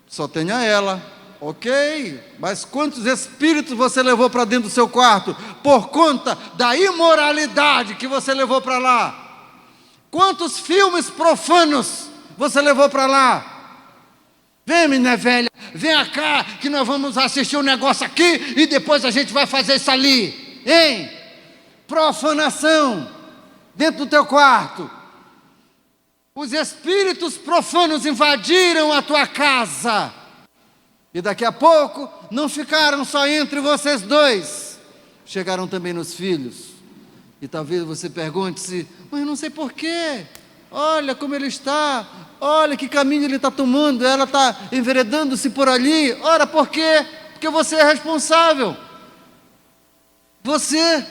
só tenha ela, ok, mas quantos espíritos você levou para dentro do seu quarto por conta da imoralidade que você levou para lá? Quantos filmes profanos você levou para lá? Vem, menina velha, vem cá que nós vamos assistir um negócio aqui e depois a gente vai fazer isso ali, hein? Profanação dentro do teu quarto. Os espíritos profanos invadiram a tua casa. E daqui a pouco, não ficaram só entre vocês dois, chegaram também nos filhos. E talvez você pergunte-se, mas eu não sei porquê, olha como ele está, olha que caminho ele está tomando, ela está enveredando-se por ali. Ora, por quê? Porque você é responsável. Você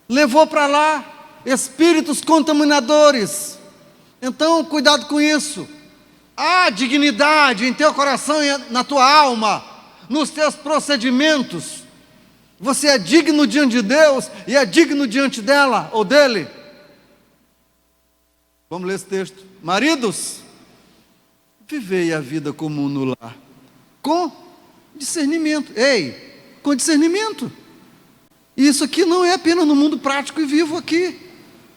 levou para lá espíritos contaminadores. Então, cuidado com isso. Há dignidade em teu coração e na tua alma, nos teus procedimentos. Você é digno diante de Deus e é digno diante dela ou dele. Vamos ler esse texto. Maridos, vivei a vida comum no lar, com discernimento. Ei, com discernimento. E isso aqui não é apenas no mundo prático e vivo aqui,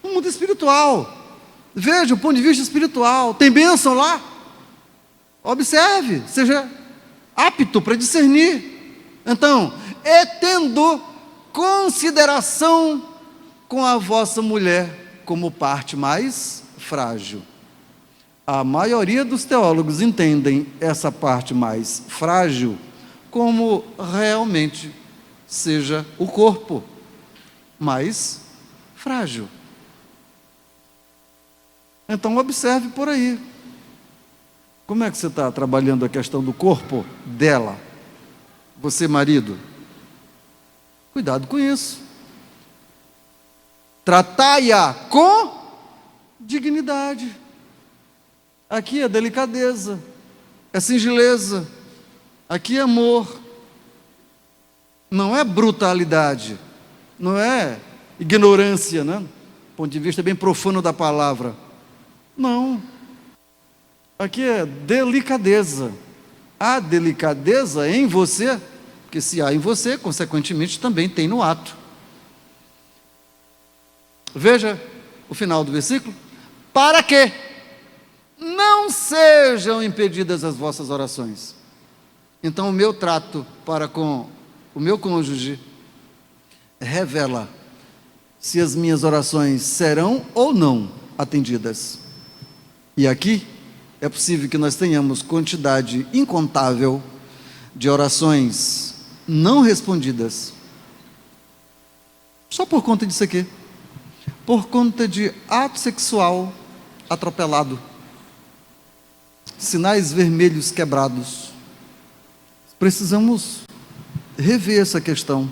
no mundo espiritual. Veja o ponto de vista espiritual. Tem bênção lá? Observe, seja apto para discernir. Então, tendo consideração com a vossa mulher como parte mais frágil. A maioria dos teólogos entendem essa parte mais frágil como realmente seja o corpo mais frágil. Então observe por aí. Como é que você está trabalhando a questão do corpo dela? Você, marido? Cuidado com isso. Tratai-a com dignidade. Aqui é delicadeza, é singeleza, aqui é amor. Não é brutalidade, não é ignorância, né? Do ponto de vista bem profano da palavra. Não. Aqui é delicadeza. Há delicadeza em você, porque se há em você, consequentemente também tem no ato. Veja o final do versículo. Para que não sejam impedidas as vossas orações. Então o meu trato para com o meu cônjuge revela se as minhas orações serão ou não atendidas. E aqui é possível que nós tenhamos quantidade incontável de orações não respondidas, só por conta disso aqui, por conta de ato sexual atropelado, sinais vermelhos quebrados. Precisamos rever essa questão.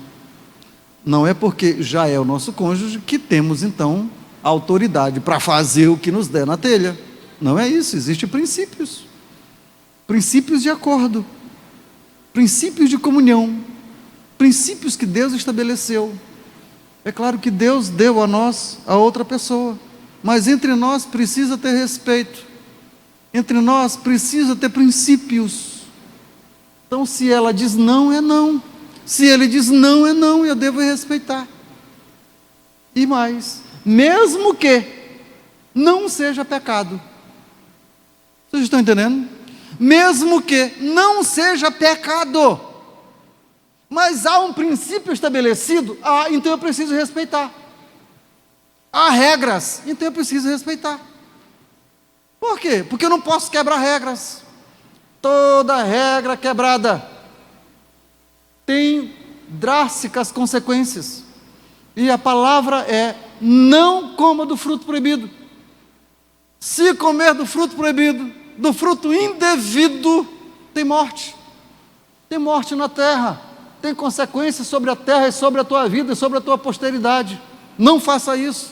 Não é porque já é o nosso cônjuge que temos então autoridade para fazer o que nos der na telha. Não é isso, existem princípios. Princípios de acordo, princípios de comunhão, princípios que Deus estabeleceu. É claro que Deus deu a nós, a outra pessoa, mas entre nós precisa ter respeito, entre nós precisa ter princípios. Então se ela diz não, é não. Se ele diz não, é não, eu devo respeitar. E mais, mesmo que não seja pecado. Vocês estão entendendo? Mesmo que não seja pecado, Mas há um princípio estabelecido, então eu preciso respeitar. Há regras, então eu preciso respeitar. Por quê? Porque eu não posso quebrar regras. Toda regra quebrada tem drásticas consequências. E a palavra é: não coma do fruto proibido. Se comer do fruto proibido, do fruto indevido, tem morte. Tem morte na terra. Tem consequências sobre a terra e sobre a tua vida e sobre a tua posteridade. Não faça isso.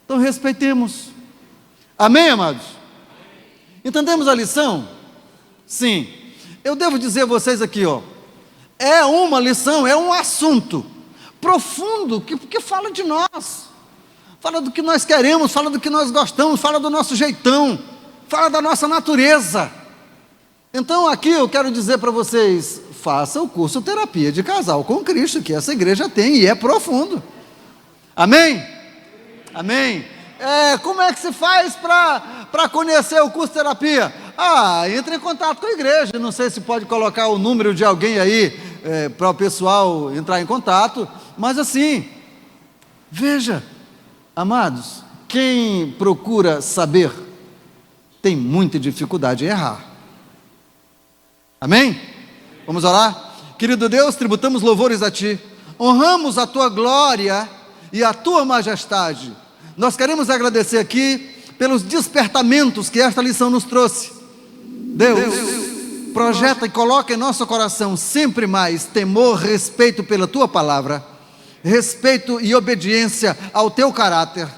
Então respeitemos. Amém, amados? Entendemos a lição? Sim. Eu devo dizer a vocês aqui, é uma lição, é um assunto profundo que fala de nós. Fala do que nós queremos, fala do que nós gostamos, fala do nosso jeitão, fala da nossa natureza. Então aqui eu quero dizer para vocês: faça o curso Terapia de Casal com Cristo, que essa igreja tem, e é profundo. Amém? Amém? Como é que se faz para conhecer o curso Terapia? Entre em contato com a igreja. Não sei se pode colocar o número de alguém aí para o pessoal entrar em contato, mas assim, veja, amados, quem procura saber tem muita dificuldade em errar. Amém? Vamos orar? Querido Deus, tributamos louvores a Ti, honramos a Tua glória e a Tua majestade. Nós queremos agradecer aqui pelos despertamentos que esta lição nos trouxe. Deus, projeta e coloca em nosso coração sempre mais temor, respeito pela Tua palavra, respeito e obediência ao Teu caráter.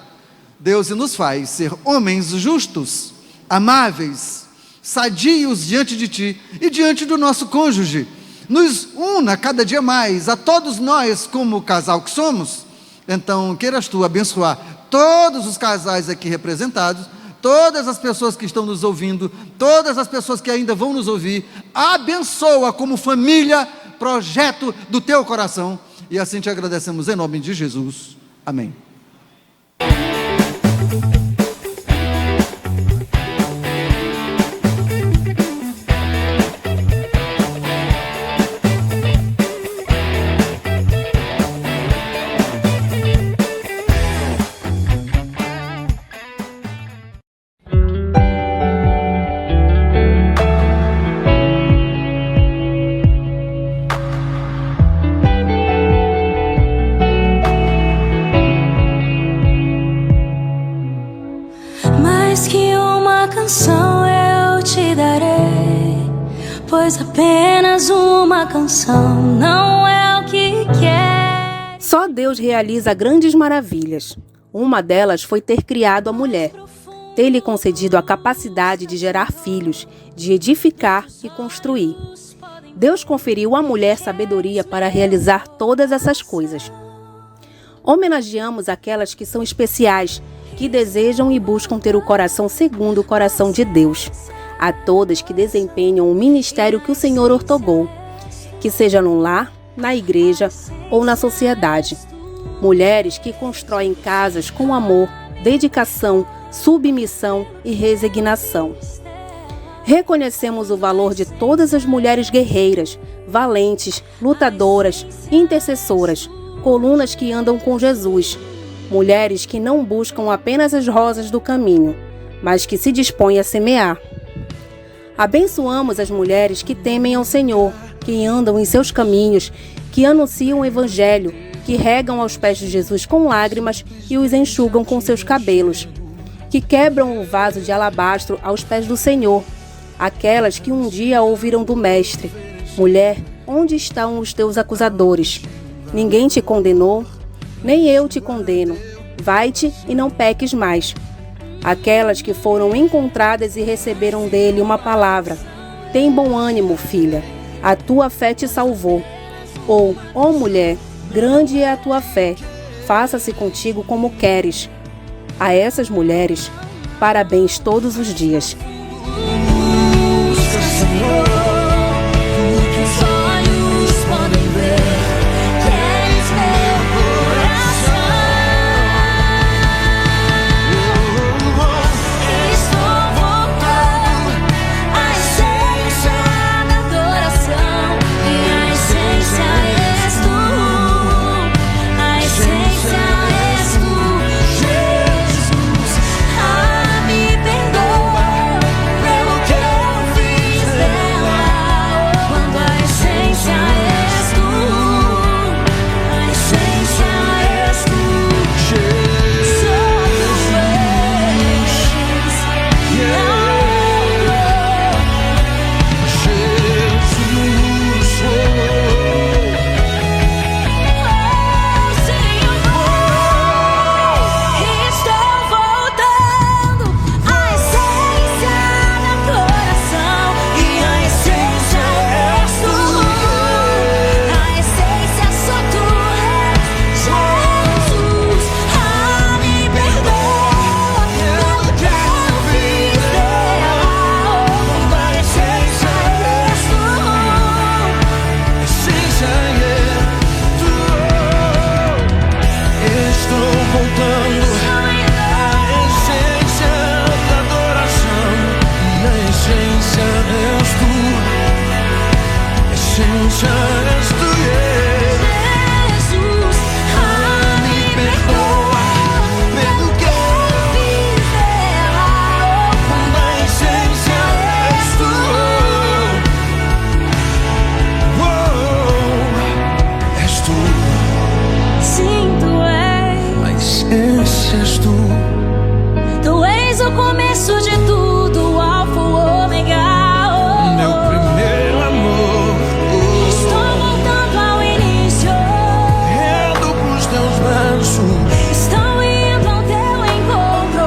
Deus, e nos faz ser homens justos, amáveis, sadios diante de Ti e diante do nosso cônjuge. Nos una cada dia mais a todos nós como casal que somos. Então queiras Tu abençoar todos os casais aqui representados, todas as pessoas que estão nos ouvindo, todas as pessoas que ainda vão nos ouvir. Abençoa como família, projeto do Teu coração, e assim Te agradecemos em nome de Jesus. Amém. Pois apenas uma canção não é o que quer. Só Deus realiza grandes maravilhas. Uma delas foi ter criado a mulher, ter-lhe concedido a capacidade de gerar filhos, de edificar e construir. Deus conferiu à mulher sabedoria para realizar todas essas coisas. Homenageamos aquelas que são especiais, que desejam e buscam ter o coração segundo o coração de Deus. A todas que desempenham o ministério que o Senhor ortogou, que seja no lar, na igreja ou na sociedade. Mulheres que constroem casas com amor, dedicação, submissão e resignação. Reconhecemos o valor de todas as mulheres guerreiras, valentes, lutadoras, intercessoras, colunas que andam com Jesus. Mulheres que não buscam apenas as rosas do caminho, mas que se dispõem a semear. Abençoamos as mulheres que temem ao Senhor, que andam em seus caminhos, que anunciam o Evangelho, que regam aos pés de Jesus com lágrimas e os enxugam com seus cabelos, que quebram o vaso de alabastro aos pés do Senhor, aquelas que um dia ouviram do Mestre: mulher, onde estão os teus acusadores? Ninguém te condenou? Nem eu te condeno. Vai-te e não peques mais. Aquelas que foram encontradas e receberam dele uma palavra: tem bom ânimo, filha, a tua fé te salvou. Ou, ó mulher, grande é a tua fé, faça-se contigo como queres. A essas mulheres, parabéns todos os dias. A essência da adoração e a essência é és tu, Jesus, me perdoa pelo que eu fiz dela. na essência és tu. És tu, Sim, tu és. na essência és tu. Tu és o começo de tudo, o alfa, o ômega. Meu primeiro amor, Estou voltando ao início. rendo pros teus braços, Estou indo ao teu encontro.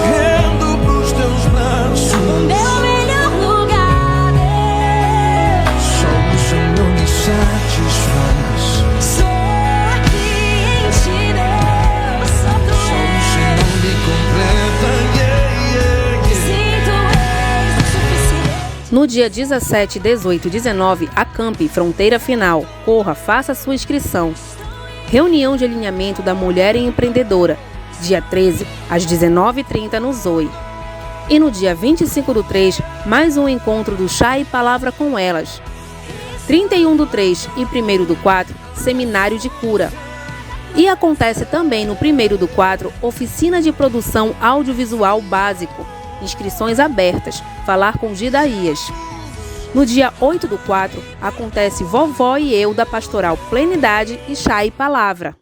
rendo pros teus braços. Meu melhor lugar, Deus. Só o Senhor me satisfaz. Sou aqui em ti, Deus. Só tu Só o Senhor és. me completa. Yeah, yeah, yeah. Sim, tu és o suficiente. No dia 17, 18 e 19, acampe Fronteira Final. Corra, faça sua inscrição. Reunião de alinhamento da Mulher Empreendedora, dia 13, às 19h30 no Zoe. E no dia 25/3, mais um encontro do Chá e Palavra com Elas. 31/3 e 1/4, Seminário de Cura. E acontece também no 1/4, Oficina de Produção Audiovisual Básico. Inscrições abertas. Falar com Gidaías. No dia 8/4, acontece Vovó e Eu da Pastoral Plenidade e Chá e Palavra.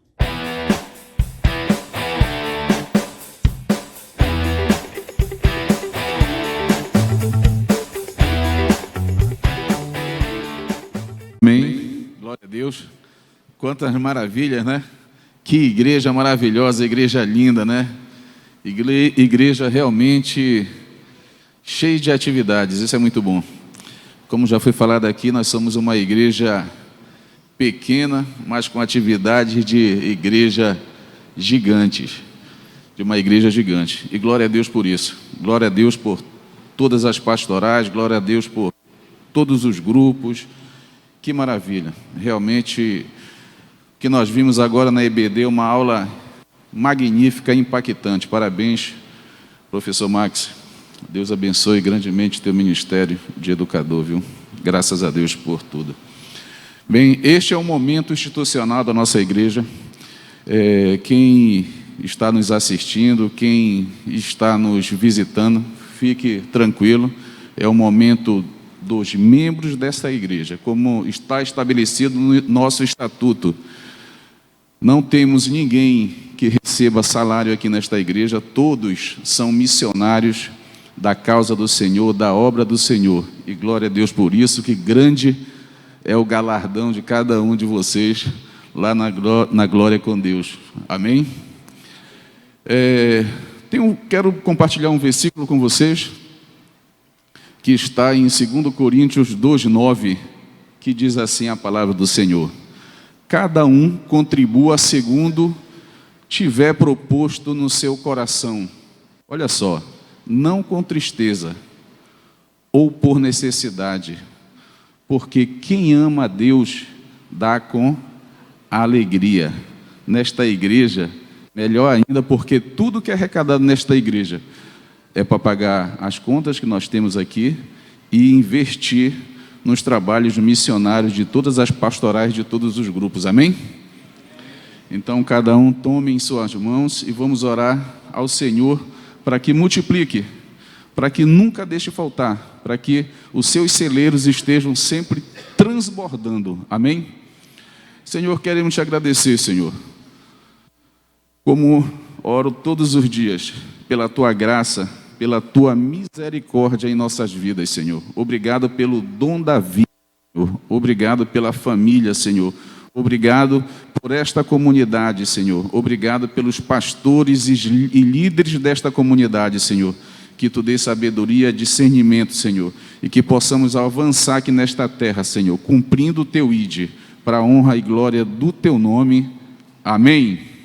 Amém. Glória a Deus. Quantas maravilhas, né? Que igreja maravilhosa, igreja linda, né? Igreja realmente cheia de atividades, isso é muito bom. Como já foi falado aqui, nós somos uma igreja pequena, mas com atividades de igreja gigantes, de uma igreja gigante. E glória a Deus por isso. Glória a Deus por todas as pastorais, glória a Deus por todos os grupos. Que maravilha. Realmente, o que nós vimos agora na EBD, uma aula magnífica, impactante. Parabéns, professor Max. Deus abençoe grandemente teu ministério de educador, viu? Graças a Deus por tudo. Bem, este é um momento institucional da nossa igreja. Quem está nos assistindo, quem está nos visitando, fique tranquilo. É o momento dos membros dessa igreja, como está estabelecido no nosso estatuto. Não temos ninguém que receba salário aqui nesta igreja, todos são missionários da causa do Senhor, da obra do Senhor. E glória a Deus por isso, que grande é o galardão de cada um de vocês lá na glória com Deus. Amém? Quero compartilhar um versículo com vocês, que está em 2 Coríntios 2:9, que diz assim a palavra do Senhor: cada um contribua segundo tiver proposto no seu coração. Olha só, não com tristeza ou por necessidade, porque quem ama a Deus dá com alegria. Nesta igreja, melhor ainda, porque tudo que é arrecadado nesta igreja é para pagar as contas que nós temos aqui e investir nos trabalhos missionários de todas as pastorais de todos os grupos. Amém? Então, cada um tome em suas mãos e vamos orar ao Senhor para que multiplique, para que nunca deixe faltar, para que os seus celeiros estejam sempre transbordando. Amém? Senhor, queremos te agradecer, Senhor, como oro todos os dias, pela tua graça, pela tua misericórdia em nossas vidas, Senhor. Obrigado pelo dom da vida, Senhor. Obrigado pela família, Senhor. Obrigado por esta comunidade, Senhor. Obrigado pelos pastores e líderes desta comunidade, Senhor. Que tu dê sabedoria, discernimento, Senhor. E que possamos avançar aqui nesta terra, Senhor, cumprindo o teu ID, para a honra e glória do teu nome. Amém.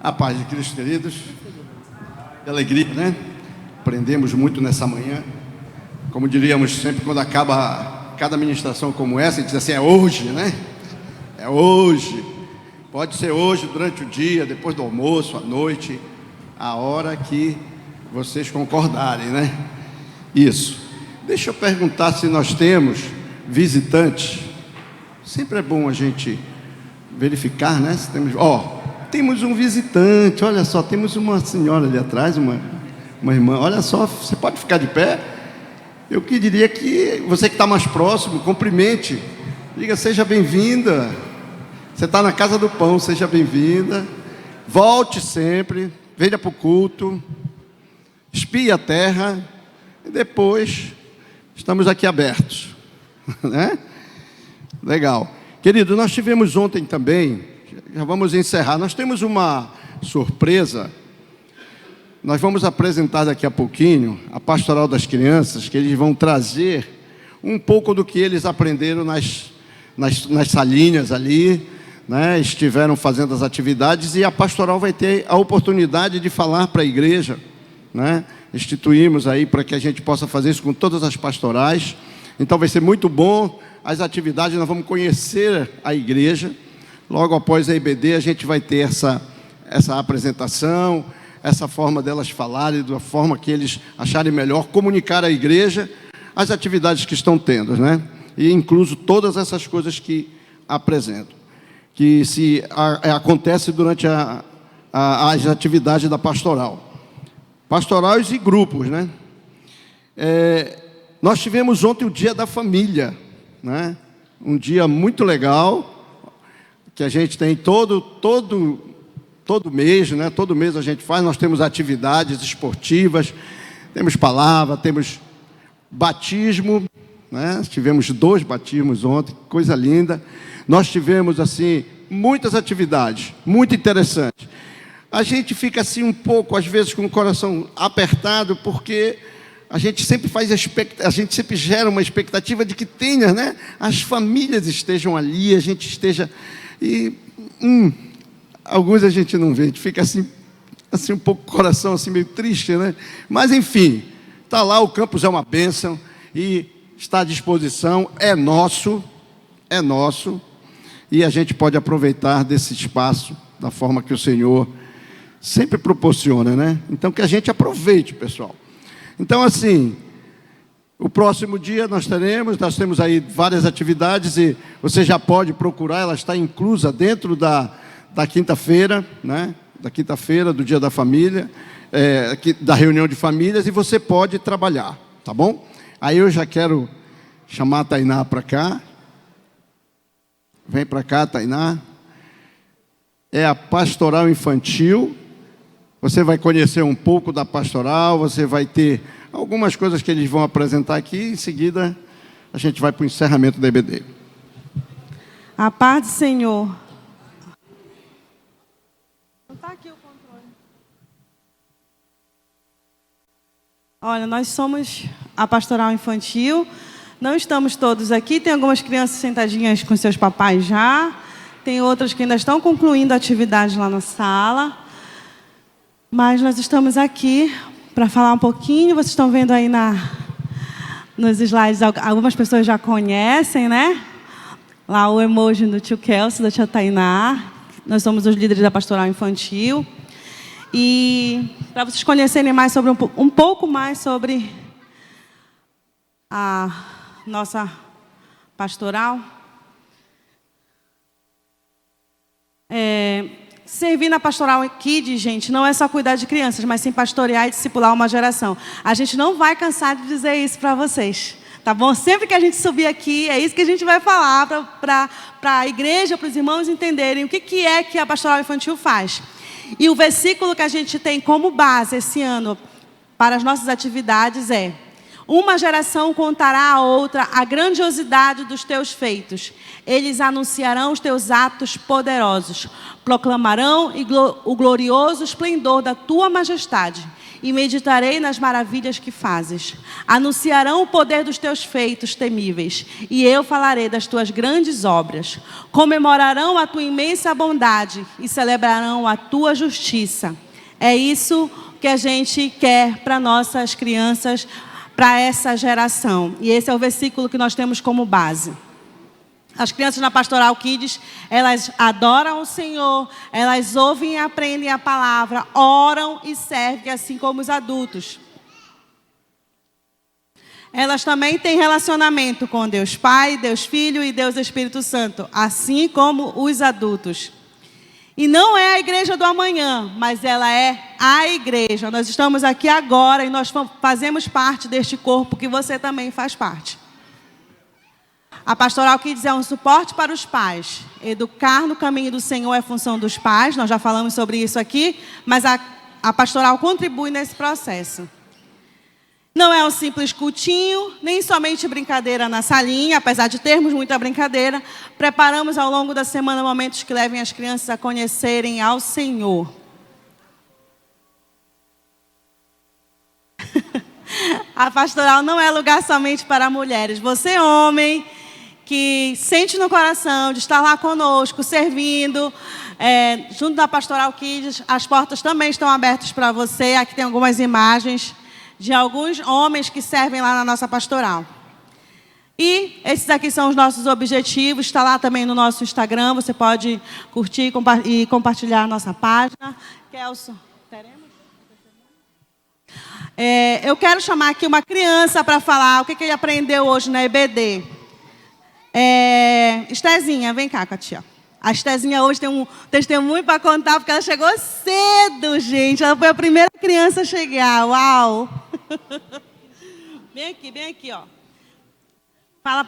A paz de Cristo, queridos. Que alegria, né? Aprendemos muito nessa manhã. Como diríamos sempre, quando acaba cada ministração como essa, a gente diz assim, é hoje, né? É hoje. Pode ser hoje, durante o dia, depois do almoço, à noite, a hora que vocês concordarem, né? Isso. Deixa eu perguntar se nós temos visitantes. Sempre é bom a gente verificar, né? Se temos... temos um visitante, olha só, temos uma senhora ali atrás, uma irmã, olha só, você pode ficar de pé? Eu que diria que você que está mais próximo, cumprimente, diga, seja bem-vinda, você está na casa do pão, seja bem-vinda, volte sempre, venha para o culto, espie a terra, e depois estamos aqui abertos, né? Legal. Querido, nós tivemos ontem também, já vamos encerrar, nós temos uma surpresa. Nós vamos apresentar daqui a pouquinho a Pastoral das Crianças, que eles vão trazer um pouco do que eles aprenderam nas salinhas ali, né? Estiveram fazendo as atividades, e a Pastoral vai ter a oportunidade de falar para a igreja, né? Instituímos aí para que a gente possa fazer isso com todas as pastorais. Então vai ser muito bom as atividades, nós vamos conhecer a igreja. Logo após a IBD a gente vai ter essa apresentação, essa forma delas falarem, da forma que eles acharem melhor, comunicar à igreja as atividades que estão tendo, né? E incluso todas essas coisas que apresentam, que acontece durante as atividades da pastoral. Pastorais e grupos, né? Nós tivemos ontem o Dia da Família, né? Um dia muito legal, que a gente tem todo mês, né? Todo mês a gente faz, nós temos atividades esportivas, temos palavra, temos batismo, né? Tivemos 2 batismos ontem, coisa linda. Nós tivemos, assim, muitas atividades, muito interessantes. A gente fica, assim, um pouco, às vezes, com o coração apertado, porque a gente sempre gera uma expectativa de que tenha, né? As famílias estejam ali, a gente esteja... E alguns a gente não vê, a gente fica assim um pouco com o coração assim meio triste, né? Mas enfim, está lá, o campus é uma bênção e está à disposição, é nosso, e a gente pode aproveitar desse espaço da forma que o Senhor sempre proporciona, né? Então que a gente aproveite, pessoal. Então assim, o próximo dia nós temos aí várias atividades e você já pode procurar, ela está inclusa dentro da quinta-feira, né? Da quinta-feira, do Dia da Família, da reunião de famílias, e você pode trabalhar, tá bom? Aí eu já quero chamar a Tainá para cá. Vem para cá, Tainá. É a pastoral infantil. Você vai conhecer um pouco da pastoral, você vai ter algumas coisas que eles vão apresentar aqui, em seguida a gente vai para o encerramento da EBD. A paz do Senhor. Não está aqui o controle. Olha, nós somos a pastoral infantil, não estamos todos aqui, tem algumas crianças sentadinhas com seus papais já, tem outras que ainda estão concluindo a atividade lá na sala, mas nós estamos aqui para falar um pouquinho. Vocês estão vendo aí nos slides, algumas pessoas já conhecem, né? Lá o emoji do tio Kelso, da tia Tainá. Nós somos os líderes da pastoral infantil. E para vocês conhecerem mais sobre um pouco mais sobre a nossa pastoral, servir na pastoral Kids, gente, não é só cuidar de crianças, mas sim pastorear e discipular uma geração. A gente não vai cansar de dizer isso para vocês, tá bom? Sempre que a gente subir aqui, é isso que a gente vai falar para a igreja, para os irmãos entenderem o que é que a pastoral infantil faz. E o versículo que a gente tem como base esse ano para as nossas atividades é: uma geração contará à outra a grandiosidade dos teus feitos. Eles anunciarão os teus atos poderosos. Proclamarão o glorioso esplendor da tua majestade. e meditarei nas maravilhas que fazes. Anunciarão o poder dos teus feitos temíveis, e eu falarei das tuas grandes obras. Comemorarão a tua imensa bondade e celebrarão a tua justiça. É isso que a gente quer para nossas crianças, para essa geração. E esse é o versículo que nós temos como base. As crianças na Pastoral Kids, elas adoram o Senhor, elas ouvem e aprendem a palavra, oram e servem, assim como os adultos. Elas também têm relacionamento com Deus Pai, Deus Filho e Deus Espírito Santo, assim como os adultos. E não é a igreja do amanhã, mas ela é a igreja. Nós estamos aqui agora e nós fazemos parte deste corpo que você também faz parte. A Pastoral Kids é um suporte para os pais. Educar no caminho do Senhor é função dos pais, nós já falamos sobre isso aqui, mas a Pastoral contribui nesse processo. Não é um simples cultinho, nem somente brincadeira na salinha, apesar de termos muita brincadeira. Preparamos ao longo da semana momentos que levem as crianças a conhecerem ao Senhor. A Pastoral não é lugar somente para mulheres. Você, homem, que sente no coração de estar lá conosco, servindo, junto da Pastoral Kids, as portas também estão abertas para você. Aqui tem algumas imagens de alguns homens que servem lá na nossa pastoral. E esses aqui são os nossos objetivos, está lá também no nosso Instagram, você pode curtir e compartilhar a nossa página. Kelson, teremos? Eu quero chamar aqui uma criança para falar o que ele aprendeu hoje na EBD. Estezinha, vem cá com a tia. A Estezinha hoje tem um testemunho para contar, porque ela chegou cedo, gente. Ela foi a primeira criança a chegar. Uau! Bem aqui, ó. Fala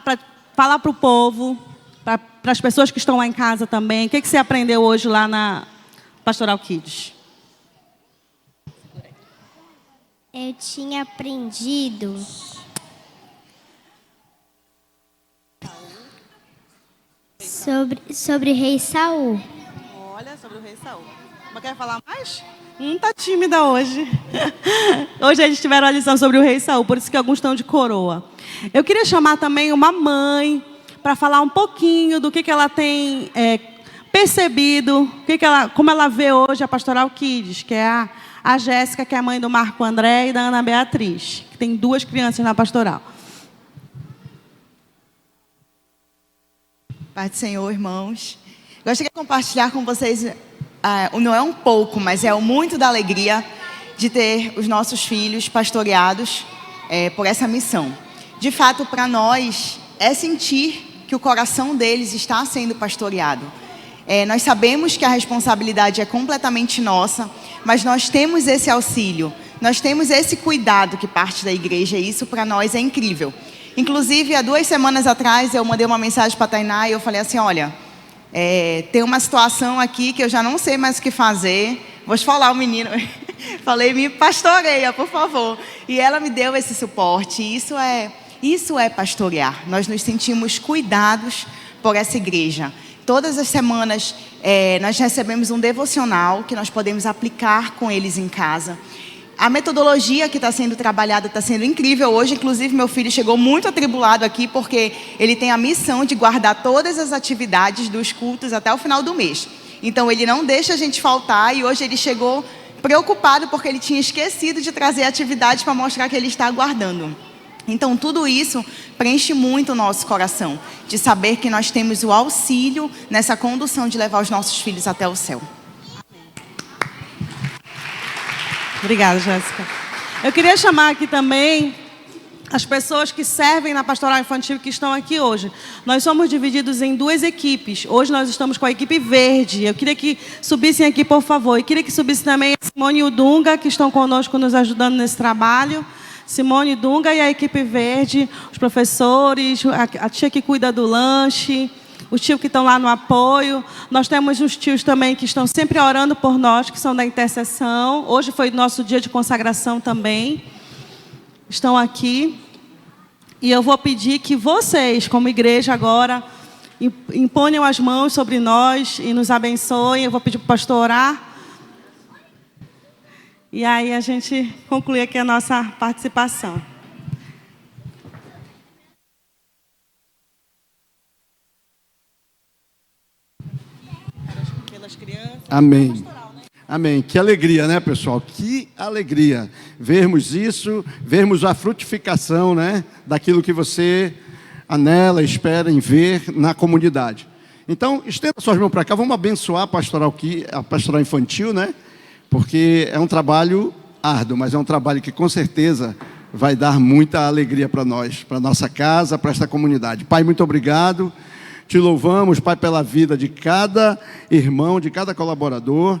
para o povo, para as pessoas que estão lá em casa também. O que você aprendeu hoje lá na Pastoral Kids? Eu tinha aprendido sobre rei Saul. Olha, sobre o rei Saul. Mas quer falar mais? Tá tímida hoje. Hoje eles tiveram a lição sobre o rei Saul, por isso que alguns estão de coroa. Eu queria chamar também uma mãe para falar um pouquinho do que ela tem percebido, como ela vê hoje a Pastoral Kids, que é a Jéssica, que é a mãe do Marco André e da Ana Beatriz, que tem 2 crianças na pastoral. Pai do Senhor, irmãos. Gostaria de compartilhar com vocês, não é um pouco, mas é muito da alegria de ter os nossos filhos pastoreados por essa missão. De fato, para nós, é sentir que o coração deles está sendo pastoreado. Nós sabemos que a responsabilidade é completamente nossa, mas nós temos esse auxílio, nós temos esse cuidado que parte da igreja, e isso para nós é incrível. Inclusive, há 2 semanas atrás, eu mandei uma mensagem para a Tainá e eu falei assim, olha, tem uma situação aqui que eu já não sei mais o que fazer, vou te falar, o menino, falei, me pastoreia, por favor. E ela me deu esse suporte, e isso é pastorear. Nós nos sentimos cuidados por essa igreja. Todas as semanas, nós recebemos um devocional que nós podemos aplicar com eles em casa. A metodologia que está sendo trabalhada está sendo incrível. Hoje, inclusive, meu filho chegou muito atribulado aqui, porque ele tem a missão de guardar todas as atividades dos cultos até o final do mês. Então, ele não deixa a gente faltar, e hoje ele chegou preocupado, porque ele tinha esquecido de trazer atividades para mostrar que ele está guardando. Então, tudo isso preenche muito o nosso coração, de saber que nós temos o auxílio nessa condução de levar os nossos filhos até o céu. Obrigada, Jéssica. Eu queria chamar aqui também as pessoas que servem na pastoral infantil que estão aqui hoje. Nós somos divididos em 2 equipes. Hoje nós estamos com a equipe verde. Eu queria que subissem aqui, por favor. E queria que subisse também a Simone e o Dunga, que estão conosco nos ajudando nesse trabalho. Simone, Dunga e a equipe verde, os professores, a tia que cuida do lanche, os tios que estão lá no apoio. Nós temos os tios também que estão sempre orando por nós, que são da intercessão. Hoje foi nosso dia de consagração também. Estão aqui. E eu vou pedir que vocês, como igreja agora, imponham as mãos sobre nós e nos abençoem. Eu vou pedir para o pastor orar. E aí a gente conclui aqui a nossa participação. Amém. Amém. Que alegria, né, pessoal? Que alegria vermos isso, vermos a frutificação, né, daquilo que você anela, espera em ver na comunidade. Então, estenda suas mãos para cá, vamos abençoar a pastoral infantil, né? Porque é um trabalho árduo, mas é um trabalho que com certeza vai dar muita alegria para nós, para nossa casa, para esta comunidade. Pai, muito obrigado. Te louvamos, Pai, pela vida de cada irmão, de cada colaborador,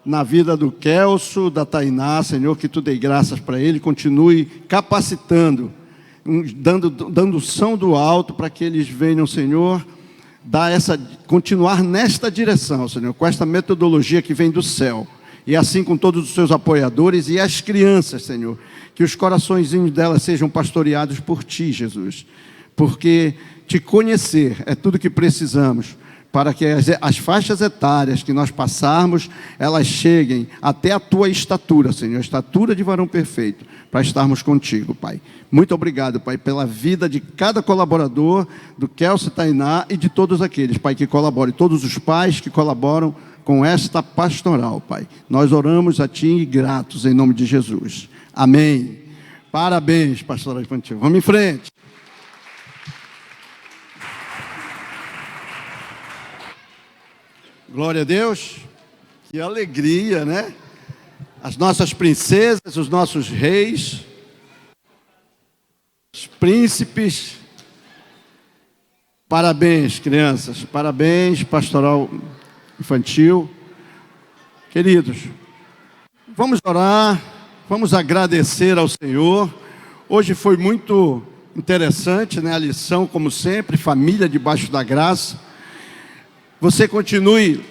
na vida do Kelso, da Tainá, Senhor, que Tu dê graças para ele, continue capacitando, dando som do alto para que eles venham, Senhor, continuar nesta direção, Senhor, com esta metodologia que vem do céu. E assim com todos os seus apoiadores e as crianças, Senhor, que os coraçõezinhos delas sejam pastoreados por Ti, Jesus, porque Te conhecer é tudo que precisamos para que as faixas etárias que nós passarmos, elas cheguem até a Tua estatura, Senhor, a estatura de varão perfeito, para estarmos contigo, Pai. Muito obrigado, Pai, pela vida de cada colaborador, do Kelso, Tainá e de todos aqueles, Pai, que colaboram, todos os pais que colaboram com esta pastoral, Pai. Nós oramos a Ti gratos em nome de Jesus. Amém. Parabéns, pastoral infantil. Vamos em frente. Glória a Deus. Que alegria, né? As nossas princesas, os nossos reis, os príncipes. Parabéns, crianças. Parabéns, pastoral infantil. Queridos, vamos orar, vamos agradecer ao Senhor. Hoje foi muito interessante, né? A lição, como sempre, família debaixo da graça. Você continue,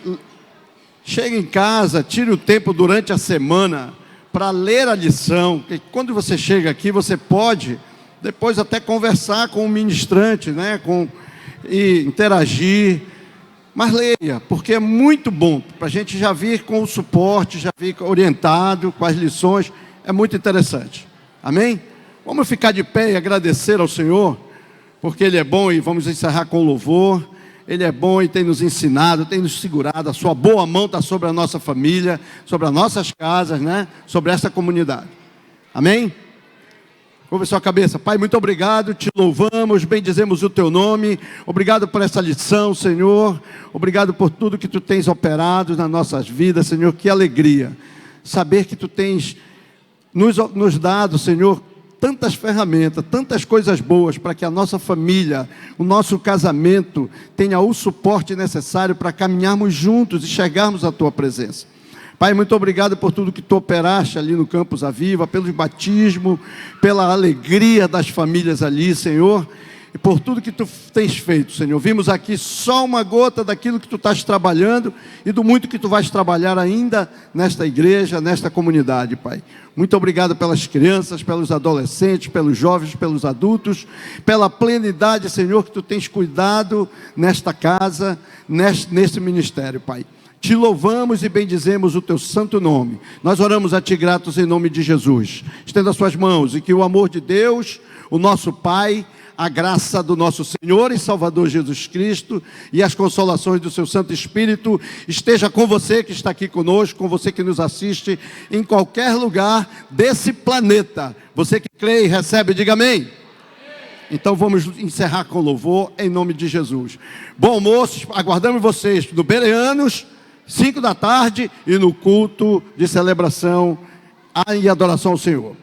chegue em casa, tire o tempo durante a semana para ler a lição, porque quando você chega aqui, você pode depois até conversar com o ministrante, né? E interagir. Mas leia, porque é muito bom para a gente já vir com o suporte, já vir orientado com as lições, é muito interessante. Amém? Vamos ficar de pé e agradecer ao Senhor, porque Ele é bom, e vamos encerrar com louvor. Ele é bom e tem nos ensinado, tem nos segurado, a sua boa mão está sobre a nossa família, sobre as nossas casas, né? Sobre essa comunidade. Amém? Curva sua cabeça. Pai, muito obrigado, te louvamos, bendizemos o Teu nome. Obrigado por essa lição, Senhor. Obrigado por tudo que Tu tens operado nas nossas vidas, Senhor. Que alegria saber que Tu tens nos dado, Senhor, tantas ferramentas, tantas coisas boas para que a nossa família, o nosso casamento tenha o suporte necessário para caminharmos juntos e chegarmos à Tua presença. Pai, muito obrigado por tudo que Tu operaste ali no Campus Aviva, pelo batismo, pela alegria das famílias ali, Senhor, e por tudo que Tu tens feito, Senhor. Vimos aqui só uma gota daquilo que Tu estás trabalhando e do muito que Tu vais trabalhar ainda nesta igreja, nesta comunidade, Pai. Muito obrigado pelas crianças, pelos adolescentes, pelos jovens, pelos adultos, pela plenidade, Senhor, que Tu tens cuidado nesta casa, neste ministério, Pai. Te louvamos e bendizemos o Teu santo nome. Nós oramos a Ti gratos em nome de Jesus. Estenda as suas mãos e que o amor de Deus, o nosso Pai, a graça do nosso Senhor e Salvador Jesus Cristo e as consolações do Seu Santo Espírito esteja com você que está aqui conosco, com você que nos assiste em qualquer lugar desse planeta. Você que crê e recebe, diga amém. Então vamos encerrar com louvor em nome de Jesus. Bom almoço, aguardamos vocês no Bereanos, 5 da tarde, e no culto de celebração e adoração ao Senhor.